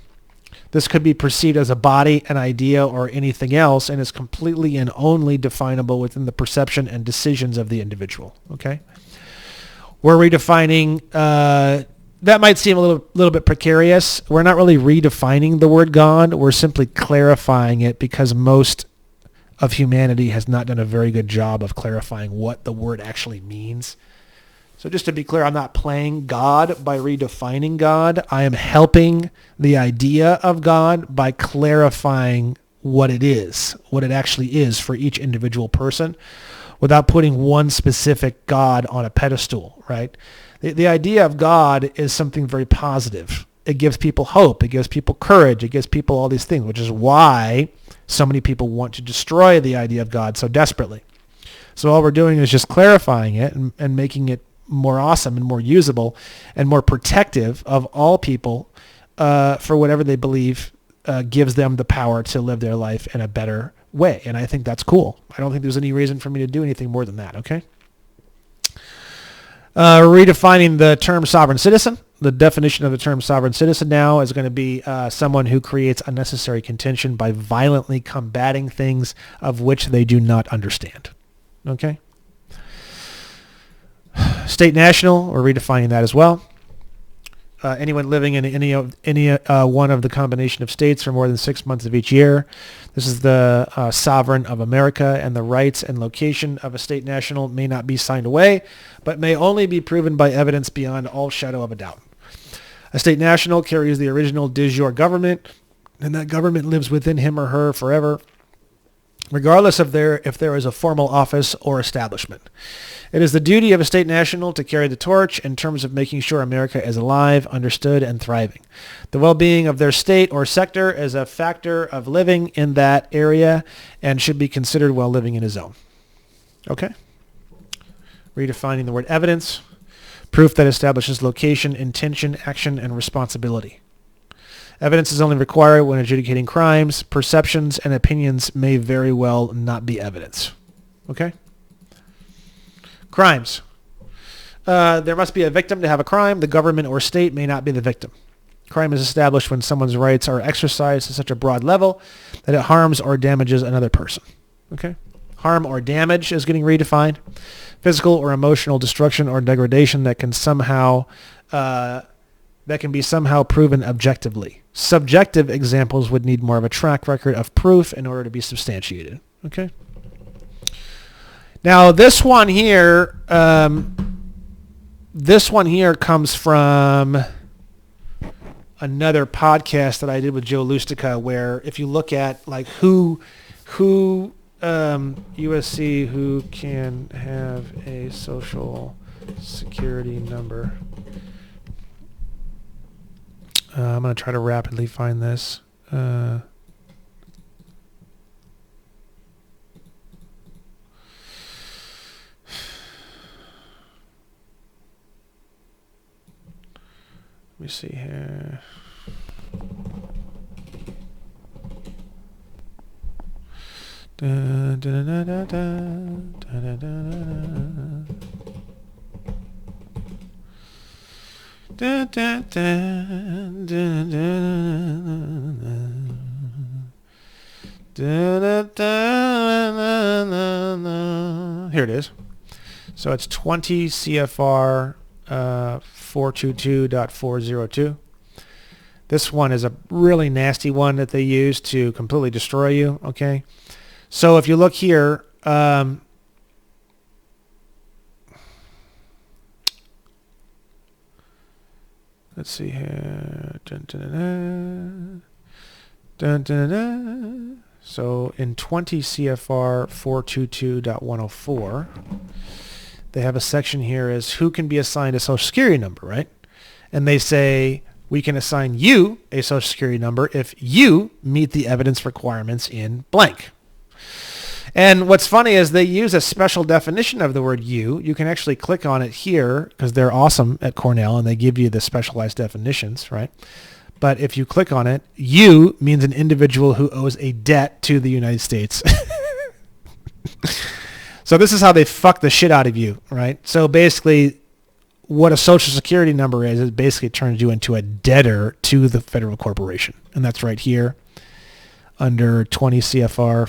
This could be perceived as a body, an idea, or anything else, and is completely and only definable within the perception and decisions of the individual. Okay? We're redefining, that might seem a little bit precarious. We're not really redefining the word God. We're simply clarifying it because most of humanity has not done a very good job of clarifying what the word actually means. So just to be clear, I'm not playing God by redefining God. I am helping the idea of God by clarifying what it is, what it actually is for each individual person, without putting one specific God on a pedestal, right? The idea of God is something very positive. It gives people hope. It gives people courage. It gives people all these things, which is why so many people want to destroy the idea of God so desperately. So all we're doing is just clarifying it and making it more awesome and more usable and more protective of all people for whatever they believe gives them the power to live their life in a better way. And I think that's cool. I don't think there's any reason for me to do anything more than that, okay? Redefining the term sovereign citizen. The definition of the term sovereign citizen now is going to be someone who creates unnecessary contention by violently combating things of which they do not understand. Okay? State national, we're redefining that as well. Anyone living in any one of the combination of states for more than 6 months of each year. This is the sovereign of America, and the rights and location of a state national may not be signed away, but may only be proven by evidence beyond all shadow of a doubt. A state national carries the original de jure government, and that government lives within him or her forever, regardless of if there is a formal office or establishment. It is the duty of a state national to carry the torch in terms of making sure America is alive, understood, and thriving. The well-being of their state or sector is a factor of living in that area and should be considered while living in a zone. Okay? Redefining the word evidence. Proof that establishes location, intention, action, and responsibility. Evidence is only required when adjudicating crimes. Perceptions and opinions may very well not be evidence. Okay? Crimes. There must be a victim to have a crime. The government or state may not be the victim. Crime is established when someone's rights are exercised to such a broad level that it harms or damages another person. Okay? Harm or damage is getting redefined. Physical or emotional destruction or degradation that can be somehow proven objectively. Subjective examples would need more of a track record of proof in order to be substantiated. Okay? Now, this one here comes from another podcast that I did with Joe Lustica, where if you look at like who USC who can have a social security number. I'm going to try to rapidly find this. Let me see here. Da, da, da, da, da, da, da, da, da, da, da. Here it is. So it's 20 CFR 422.402. This one is a really nasty one that they use to completely destroy you, okay? So if you look here, let's see here. Dun, dun, dun, dun, dun, dun. So in 20 CFR 422.104, they have a section here as who can be assigned a social security number, right? And they say we can assign you a social security number if you meet the evidence requirements in blank. And what's funny is they use a special definition of the word you. You can actually click on it here because they're awesome at Cornell and they give you the specialized definitions, right? But if you click on it, you means an individual who owes a debt to the United States. So this is how they fuck the shit out of you, right? So basically what a social security number is, it basically turns you into a debtor to the federal corporation. And that's right here under 20 CFR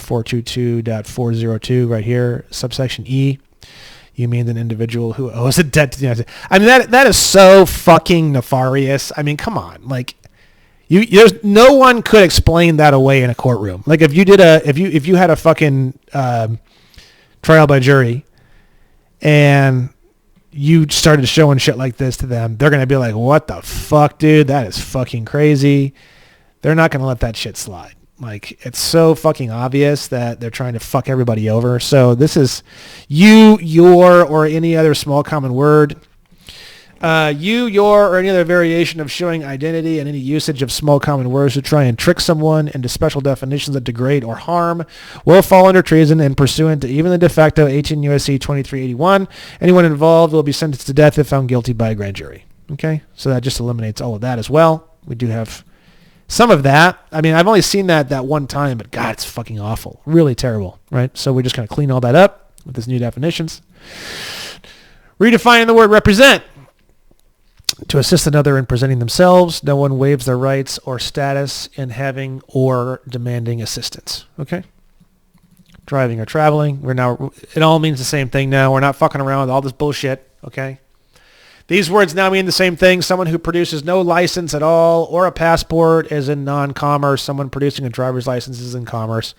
422.402 right here, subsection E. You mean an individual who owes a debt to the United States. I mean, that is so fucking nefarious. I mean, come on. Like, there's no one could explain that away in a courtroom. Like if you did if you had a fucking trial by jury and you started showing shit like this to them, they're going to be like, what the fuck, dude? That is fucking crazy. They're not going to let that shit slide. Like, it's so fucking obvious that they're trying to fuck everybody over. So this is you, your, or any other small common word. You, your, or any other variation of showing identity and any usage of small common words to try and trick someone into special definitions that degrade or harm will fall under treason and pursuant to even the de facto 18 USC 2381. Anyone involved will be sentenced to death if found guilty by a grand jury. Okay? So that just eliminates all of that as well. We do have some of that. I mean, I've only seen that one time, but God, it's fucking awful. Really terrible, right? So we're just going to clean all that up with these new definitions. Redefining the word represent. To assist another in presenting themselves, no one waives their rights or status in having or demanding assistance. Okay? Driving or traveling. It all means the same thing now. We're not fucking around with all this bullshit. Okay. These words now mean the same thing. Someone who produces no license at all or a passport is in non-commerce. Someone producing a driver's license is in commerce.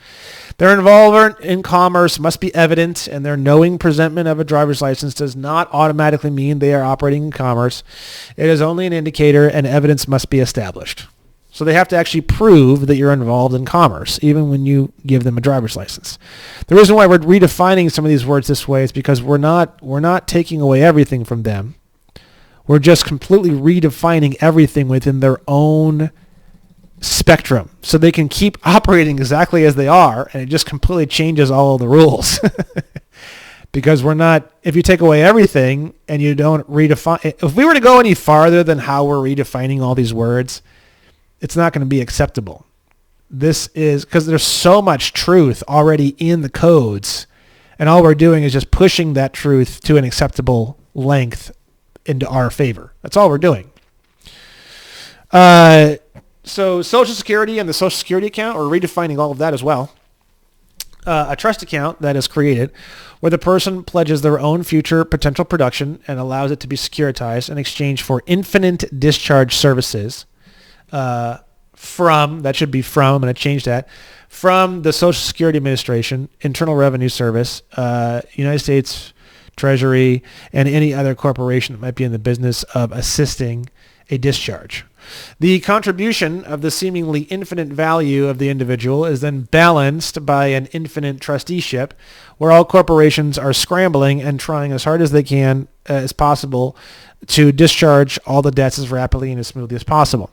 Their involvement in commerce must be evident, and their knowing presentment of a driver's license does not automatically mean they are operating in commerce. It is only an indicator, and evidence must be established. So they have to actually prove that you're involved in commerce, even when you give them a driver's license. The reason why we're redefining some of these words this way is because we're not taking away everything from them. We're just completely redefining everything within their own spectrum so they can keep operating exactly as they are, and it just completely changes all of the rules. Because if you take away everything and you don't redefine, if we were to go any farther than how we're redefining all these words, it's not going to be acceptable. This is because there's so much truth already in the codes, and all we're doing is just pushing that truth to an acceptable length into our favor. That's all we're doing. So Social Security and the Social Security account, we're redefining all of that as well. A trust account that is created where the person pledges their own future potential production and allows it to be securitized in exchange for infinite discharge services I'm going to change that, from the Social Security Administration, Internal Revenue Service, United States Treasury, and any other corporation that might be in the business of assisting a discharge. The contribution of the seemingly infinite value of the individual is then balanced by an infinite trusteeship, where all corporations are scrambling and trying as hard as they can as possible to discharge all the debts as rapidly and as smoothly as possible.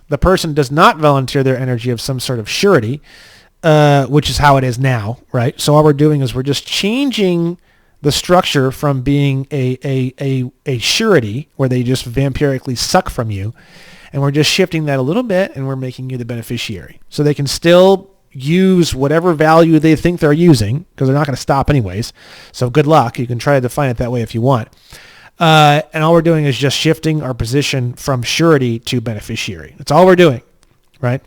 The person does not volunteer their energy of some sort of surety, which is how it is now, right? So all we're doing is we're just changing the structure from being a surety where they just vampirically suck from you, and we're just shifting that a little bit, and we're making you the beneficiary. So they can still use whatever value they think they're using, because they're not going to stop anyways. So good luck. You can try to define it that way if you want. And all we're doing is just shifting our position from surety to beneficiary. That's all we're doing, right?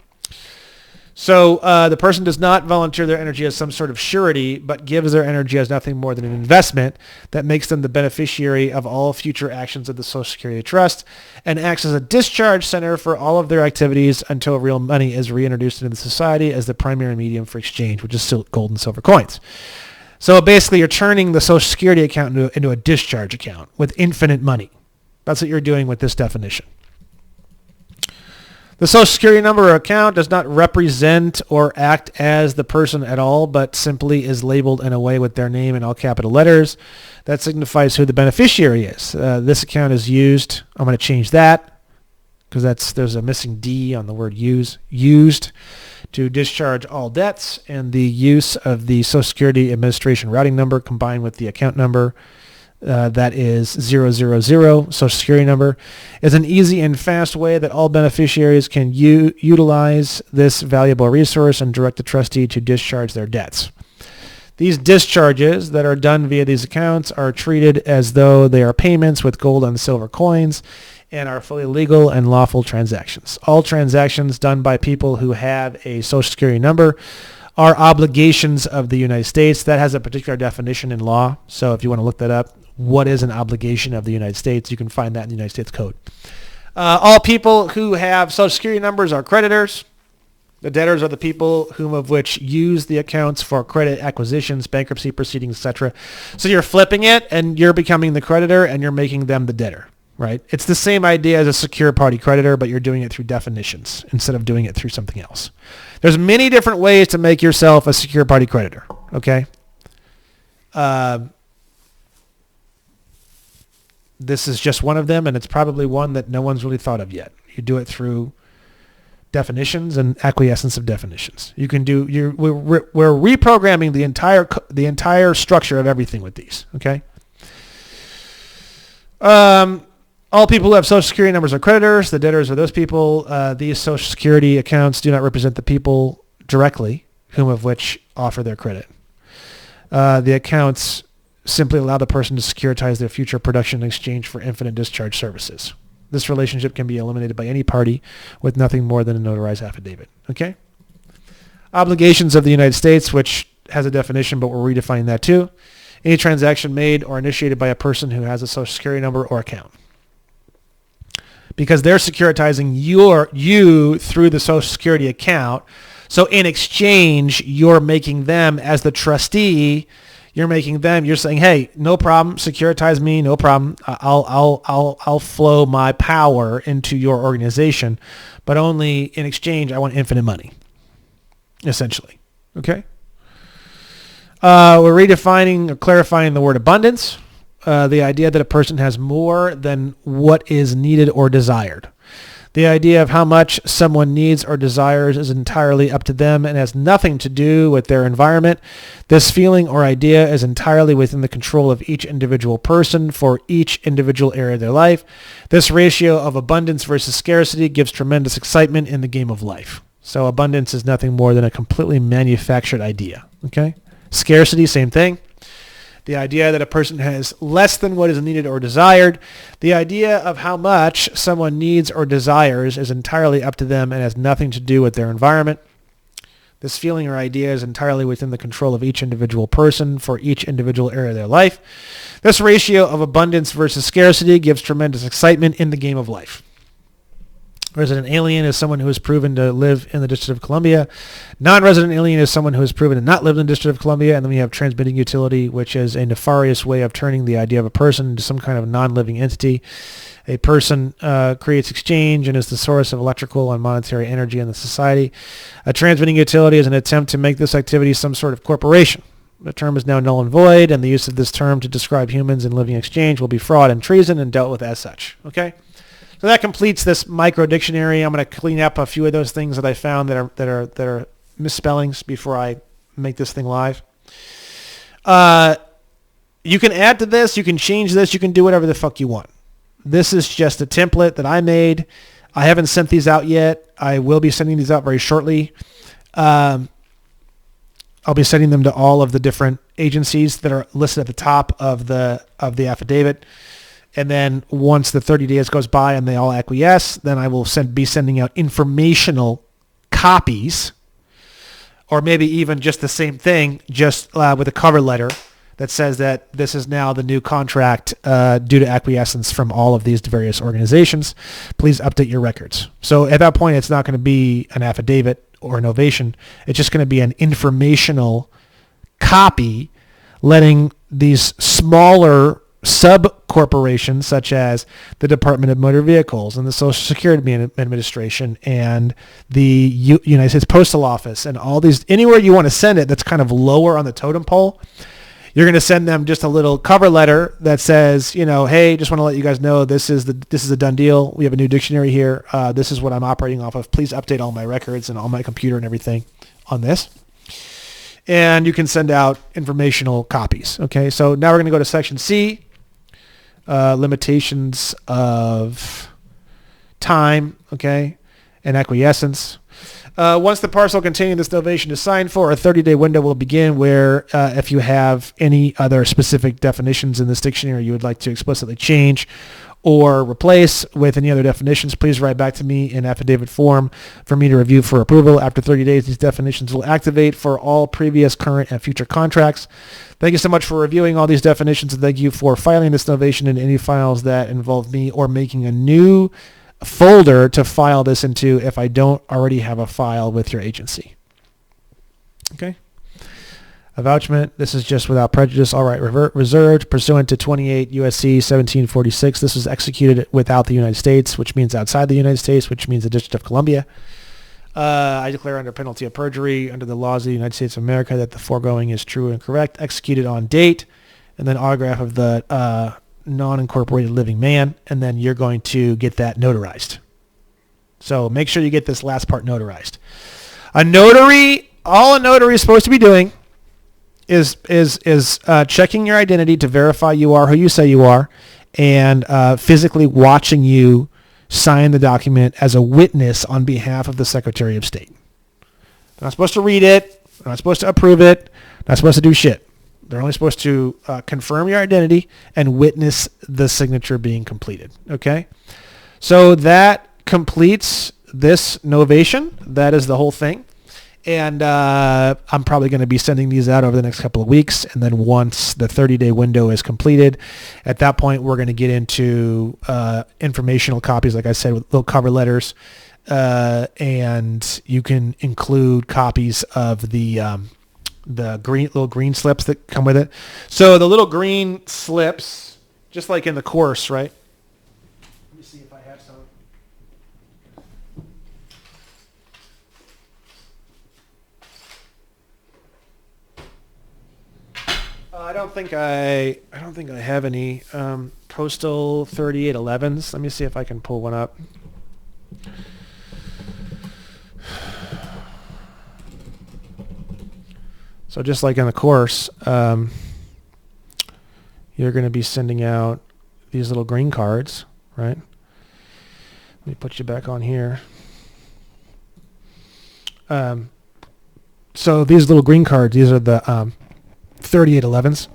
So the person does not volunteer their energy as some sort of surety, but gives their energy as nothing more than an investment that makes them the beneficiary of all future actions of the Social Security Trust, and acts as a discharge center for all of their activities until real money is reintroduced into the society as the primary medium for exchange, which is still gold and silver coins. So basically, you're turning the Social Security account into a discharge account with infinite money. That's what you're doing with this definition. The Social Security number or account does not represent or act as the person at all, but simply is labeled in a way with their name in all capital letters. That signifies who the beneficiary is. This account is used. I'm going to change that because there's a missing D on the word use. Used to discharge all debts, and the use of the Social Security Administration routing number combined with the account number, that is 000 Social Security number, is an easy and fast way that all beneficiaries can utilize this valuable resource and direct the trustee to discharge their debts. These discharges that are done via these accounts are treated as though they are payments with gold and silver coins and are fully legal and lawful transactions. All transactions done by people who have a Social Security number are obligations of the United States. That has a particular definition in law. So if you want to look that up, what is an obligation of the United States, you can find that in the United States Code. All people who have Social Security numbers are creditors. The debtors are the people whom of which use the accounts for credit acquisitions, bankruptcy proceedings, etc. So you're flipping it, and you're becoming the creditor, and you're making them the debtor, right? It's the same idea as a secure party creditor, but you're doing it through definitions instead of doing it through something else. There's many different ways to make yourself a secure party creditor, okay? This is just one of them, and it's probably one that no one's really thought of yet. You do it through definitions and acquiescence of definitions. You can do. We're reprogramming the entire structure of everything with these. Okay. All people who have Social Security numbers are creditors. The debtors are those people. These Social Security accounts do not represent the people directly, whom of which offer their credit. The accounts simply allow the person to securitize their future production in exchange for infinite discharge services. This relationship can be eliminated by any party with nothing more than a notarized affidavit. Okay? Obligations of the United States, which has a definition, but we're redefining that too. any transaction made or initiated by a person who has a social security number or account. Because they're securitizing you through the social security account. So in exchange, you're making them, as the trustee, you're saying, hey, no problem, securitize me, no problem. I'll flow my power into your organization, but only in exchange, I want infinite money, essentially. Okay? We're redefining or clarifying the word abundance, the idea that a person has more than what is needed or desired. The idea of how much someone needs or desires is entirely up to them and has nothing to do with their environment. This feeling or idea is entirely within the control of each individual person for each individual area of their life. This ratio of abundance versus scarcity gives tremendous excitement in the game of life. So abundance is nothing more than a completely manufactured idea. Okay? Scarcity, same thing. The idea that a person has less than what is needed or desired. The idea of how much someone needs or desires is entirely up to them and has nothing to do with their environment. This feeling or idea is entirely within the control of each individual person for each individual area of their life. This ratio of abundance versus scarcity gives tremendous excitement in the game of life. Resident alien is someone who is proven to live in the District of Columbia. Non-resident alien is someone who is proven to not live in the District of Columbia. And then we have transmitting utility, which is a nefarious way of turning the idea of a person into some kind of non-living entity. A person creates exchange and is the source of electrical and monetary energy in the society. A transmitting utility is an attempt to make this activity some sort of corporation. The term is now null and void, and the use of this term to describe humans in living exchange will be fraud and treason and dealt with as such. Okay? So that completes this micro dictionary. I'm going to clean up a few of those things that I found that are misspellings before I make this thing live. You can add to this, you can change this, you can do whatever the fuck you want. This is just a template that I made. I haven't sent these out yet. I will be sending these out very shortly. I'll be sending them to all of the different agencies that are listed at the top of the affidavit. And then once the 30 days goes by and they all acquiesce, then I will be sending out informational copies, or maybe even just the same thing, just with a cover letter that says that this is now the new contract due to acquiescence from all of these various organizations. Please update your records. So at that point, it's not going to be an affidavit or a novation. It's just going to be an informational copy letting these smaller sub-corporations such as the Department of Motor Vehicles and the Social Security Administration and the United States Postal Office and all these, anywhere you want to send it that's kind of lower on the totem pole, you're going to send them just a little cover letter that says, hey, just want to let you guys know this is a done deal. We have a new dictionary here. This is what I'm operating off of. Please update all my records and all my computer and everything on this. And you can send out informational copies. Okay, so now we're going to go to Section C. Limitations of time, okay, and acquiescence. Once the parcel containing this novation is signed for, a 30-day window will begin where if you have any other specific definitions in this dictionary you would like to explicitly change or replace with any other definitions, please write back to me in affidavit form for me to review for approval. After 30 days, these definitions will activate for all previous, current, and future contracts. Thank you so much for reviewing all these definitions, and thank you for filing this novation in any files that involve me or making a new folder to file this into if I don't already have a file with your agency. Okay. Avouchment, this is just without prejudice, all right, reserved pursuant to 28 USC 1746. This was executed without the United States, which means outside the United States, which means the District of Columbia. I declare under penalty of perjury under the laws of the United States of America that the foregoing is true and correct, executed on date, and then autograph of the non-incorporated living man, and then you're going to get that notarized. So make sure you get this last part notarized. All a notary is supposed to be doing is checking your identity to verify you are who you say you are, and physically watching you sign the document as a witness on behalf of the Secretary of State. They're not supposed to read it. They're not supposed to approve it. They're not supposed to do shit. They're only supposed to confirm your identity and witness the signature being completed. Okay? So that completes this novation. That is the whole thing. And I'm probably going to be sending these out over the next couple of weeks. And then once the 30-day window is completed, at that point, we're going to get into informational copies, like I said, with little cover letters. And you can include copies of the little green slips that come with it. So the little green slips, just like in the course, right? Let me see if I have some. I don't think I have any postal 3811s. Let me see if I can pull one up. So just like in the course, you're going to be sending out these little green cards, right? Let me put you back on here. So these little green cards, these are the 3811s.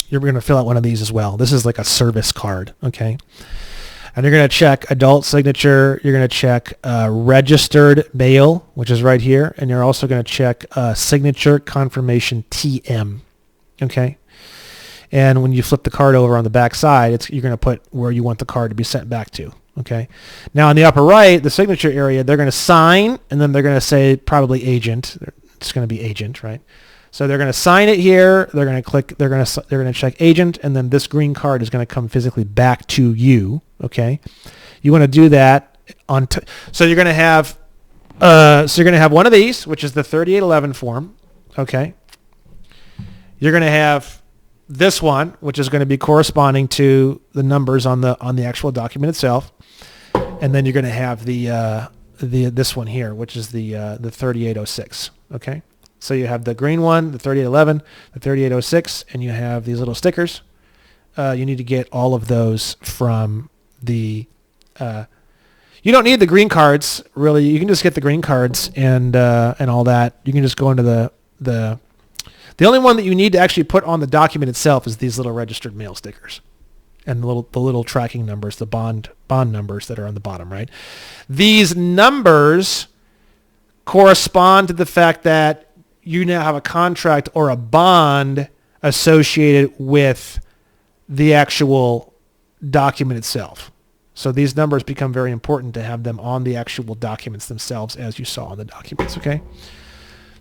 You're going to fill out one of these as well. This is like a service card, okay? And you're going to check adult signature. You're going to check registered mail, which is right here. And you're also going to check signature confirmation TM, okay? And when you flip the card over on the back side, you're going to put where you want the card to be sent back to, okay? Now on the upper right, the signature area, they're going to sign, and then they're going to say probably agent. It's going to be agent, right? So they're going to sign it here. They're going to click. They're going to check agent, and then this green card is going to come physically back to you. Okay, you want to do that on. So you're going to have. So you're going to have one of these, which is the 3811 form. Okay. You're going to have this one, which is going to be corresponding to the numbers on the actual document itself, and then you're going to have the this one here, which is the 3806. Okay. So you have the green one, the 3811, the 3806, and you have these little stickers. You need to get all of those from the... you don't need the green cards, really. You can just get the green cards and all that. You can just go into the only one that you need to actually put on the document itself is these little registered mail stickers and the little tracking numbers, the bond numbers that are on the bottom, right? These numbers correspond to the fact that you now have a contract or a bond associated with the actual document itself. So these numbers become very important to have them on the actual documents themselves, as you saw on the documents, okay?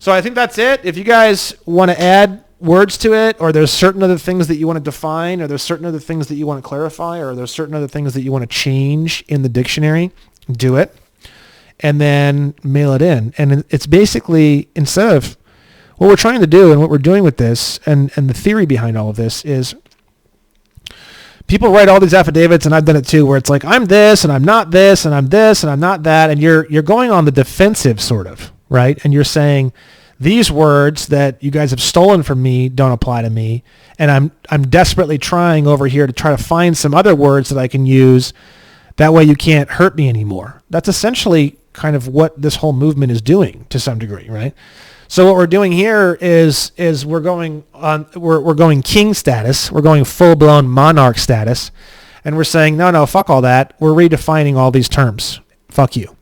So I think that's it. If you guys want to add words to it, or there's certain other things that you want to define, or there's certain other things that you want to clarify, or there's certain other things that you want to change in the dictionary, do it. And then mail it in. And it's basically, instead of... What we're trying to do and what we're doing with this and the theory behind all of this is people write all these affidavits, and I've done it too, where it's like, I'm this and I'm not this and I'm this and I'm not that. And you're going on the defensive sort of, right? And you're saying these words that you guys have stolen from me don't apply to me. And I'm desperately trying over here to try to find some other words that I can use. That way you can't hurt me anymore. That's essentially kind of what this whole movement is doing to some degree, right? So what we're doing here is we're going king status. We're going full-blown monarch status. And we're saying, no, fuck all that. We're redefining all these terms. Fuck you.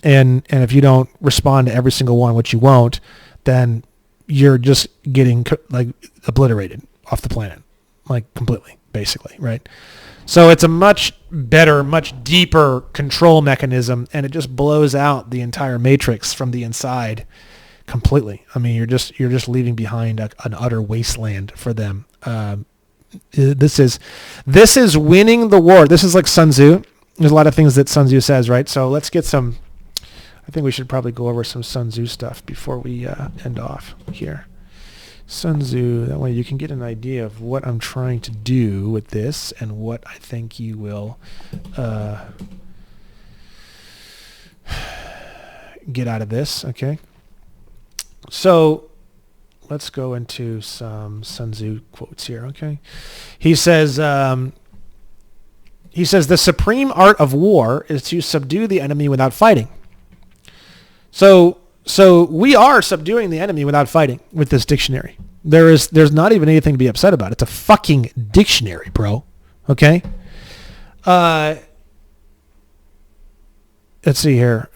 And if you don't respond to every single one, which you won't, then you're just getting like obliterated off the planet, like completely, basically, right? So it's a much better, much deeper control mechanism, and it just blows out the entire matrix from the inside completely. I mean, you're just leaving behind an utter wasteland for them. This is winning the war. This is like Sun Tzu. There's a lot of things that Sun Tzu says, right? So let's get some. I think we should probably go over some Sun Tzu stuff before we end off here. Sun Tzu. That way you can get an idea of what I'm trying to do with this and what I think you will get out of this. Okay. So let's go into some Sun Tzu quotes here, okay? He says, the supreme art of war is to subdue the enemy without fighting. So we are subduing the enemy without fighting with this dictionary. There's not even anything to be upset about. It's a fucking dictionary, bro. Okay? Let's see here.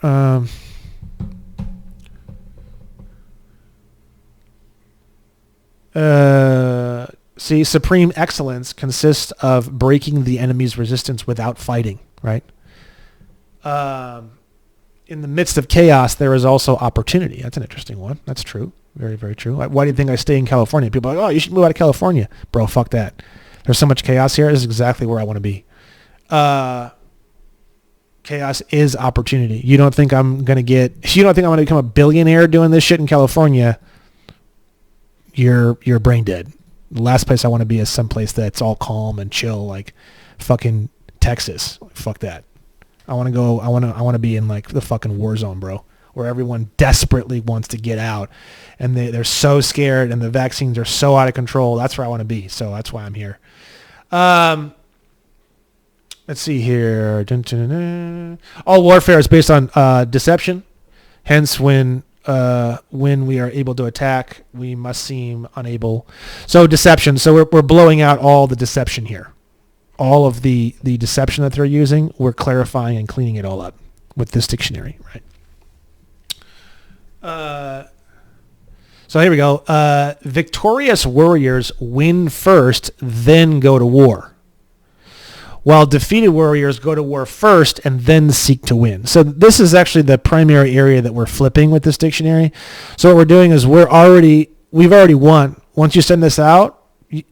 See, supreme excellence consists of breaking the enemy's resistance without fighting, right? In the midst of chaos, there is also opportunity. That's an interesting one. That's true. Very, very true. Why do you think I stay in California? People are like, oh, you should move out of California. Bro, fuck that. There's so much chaos here. This is exactly where I want to be. Chaos is opportunity. You don't think I'm going to become a billionaire doing this shit in California? You're brain dead. The last place I want to be is someplace that's all calm and chill, like fucking Texas. Fuck that. I want to be in like the fucking war zone, bro, where everyone desperately wants to get out and they're so scared and the vaccines are so out of control. That's where I want to be. So that's why I'm here. Let's see here. All warfare is based on deception. Hence, when we are able to attack, we must seem unable. So deception. So we're blowing out all the deception here. All of the deception that they're using, we're clarifying and cleaning it all up with this dictionary, right? So here we go. Victorious warriors win first, then go to war, while defeated warriors go to war first and then seek to win. So this is actually the primary area that we're flipping with this dictionary. So what we're doing is we've already won. Once you send this out,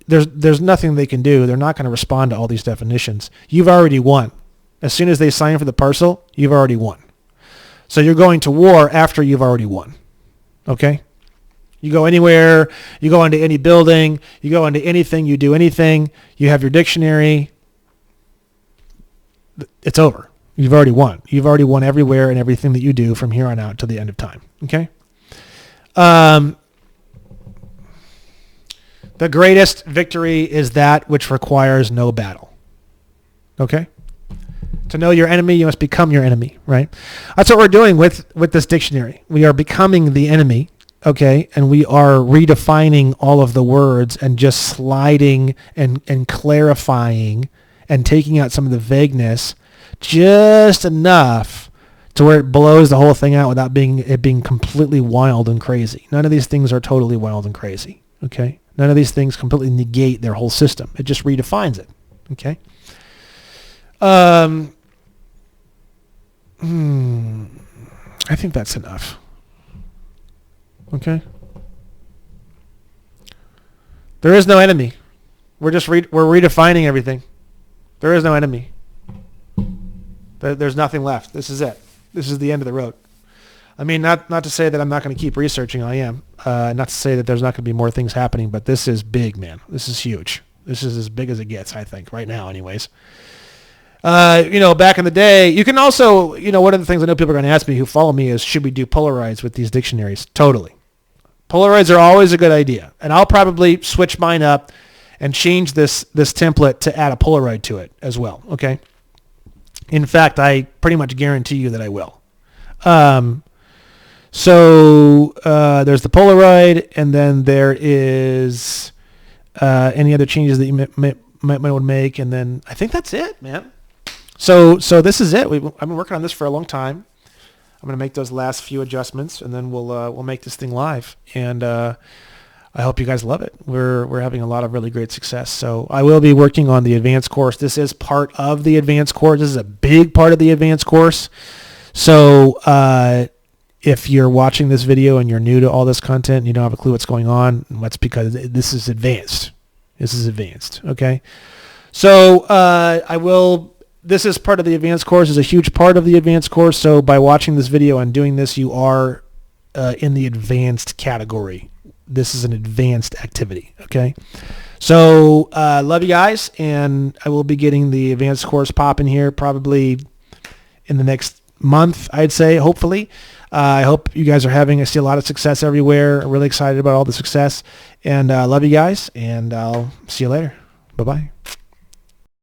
there's nothing they can do. They're not going to respond to all these definitions. You've already won. As soon as they sign for the parcel, you've already won. So you're going to war after you've already won. Okay? You go anywhere, you go into any building, you go into anything, you do anything, you have your dictionary, it's over. You've already won. You've already won everywhere and everything that you do from here on out to the end of time. Okay? The greatest victory is that which requires no battle. Okay? To know your enemy, you must become your enemy, right? That's what we're doing with this dictionary. We are becoming the enemy, okay? And we are redefining all of the words and just sliding and clarifying and taking out some of the vagueness just enough to where it blows the whole thing out without being completely wild and crazy. None of these things are totally wild and crazy, okay? None of these things completely negate their whole system. It just redefines it, okay? I think that's enough. Okay? There is no enemy. We're redefining everything. There is no enemy. There's nothing left. This is it. This is the end of the road. I mean, not to say that I'm not going to keep researching. I am. Not to say that there's not going to be more things happening, but this is big, man. This is huge. This is as big as it gets, I think, right now anyways. Back in the day, you can also, one of the things I know people are going to ask me who follow me is, should we do Polaroids with these dictionaries? Totally. Polaroids are always a good idea. And I'll probably switch mine up and change this template to add a Polaroid to it as well, okay? In fact, I pretty much guarantee you that I will. So there's the Polaroid, and then there is any other changes that you might want to make, and then I think that's it, man. So this is it. I've been working on this for a long time. I'm going to make those last few adjustments, and then we'll make this thing live. And I hope you guys love it. We're having a lot of really great success. So I will be working on the advanced course. This is part of the advanced course. This is a big part of the advanced course. So if you're watching this video and you're new to all this content and you don't have a clue what's going on, that's because this is advanced. This is advanced. Okay. So this is part of the advanced course, is a huge part of the advanced course. So by watching this video and doing this, you are in the advanced category. This is an advanced activity. Okay. So love you guys. And I will be getting the advanced course popping here probably in the next month, I'd say, hopefully. I hope you guys I see a lot of success everywhere. I'm really excited about all the success. And love you guys. And I'll see you later. Bye-bye.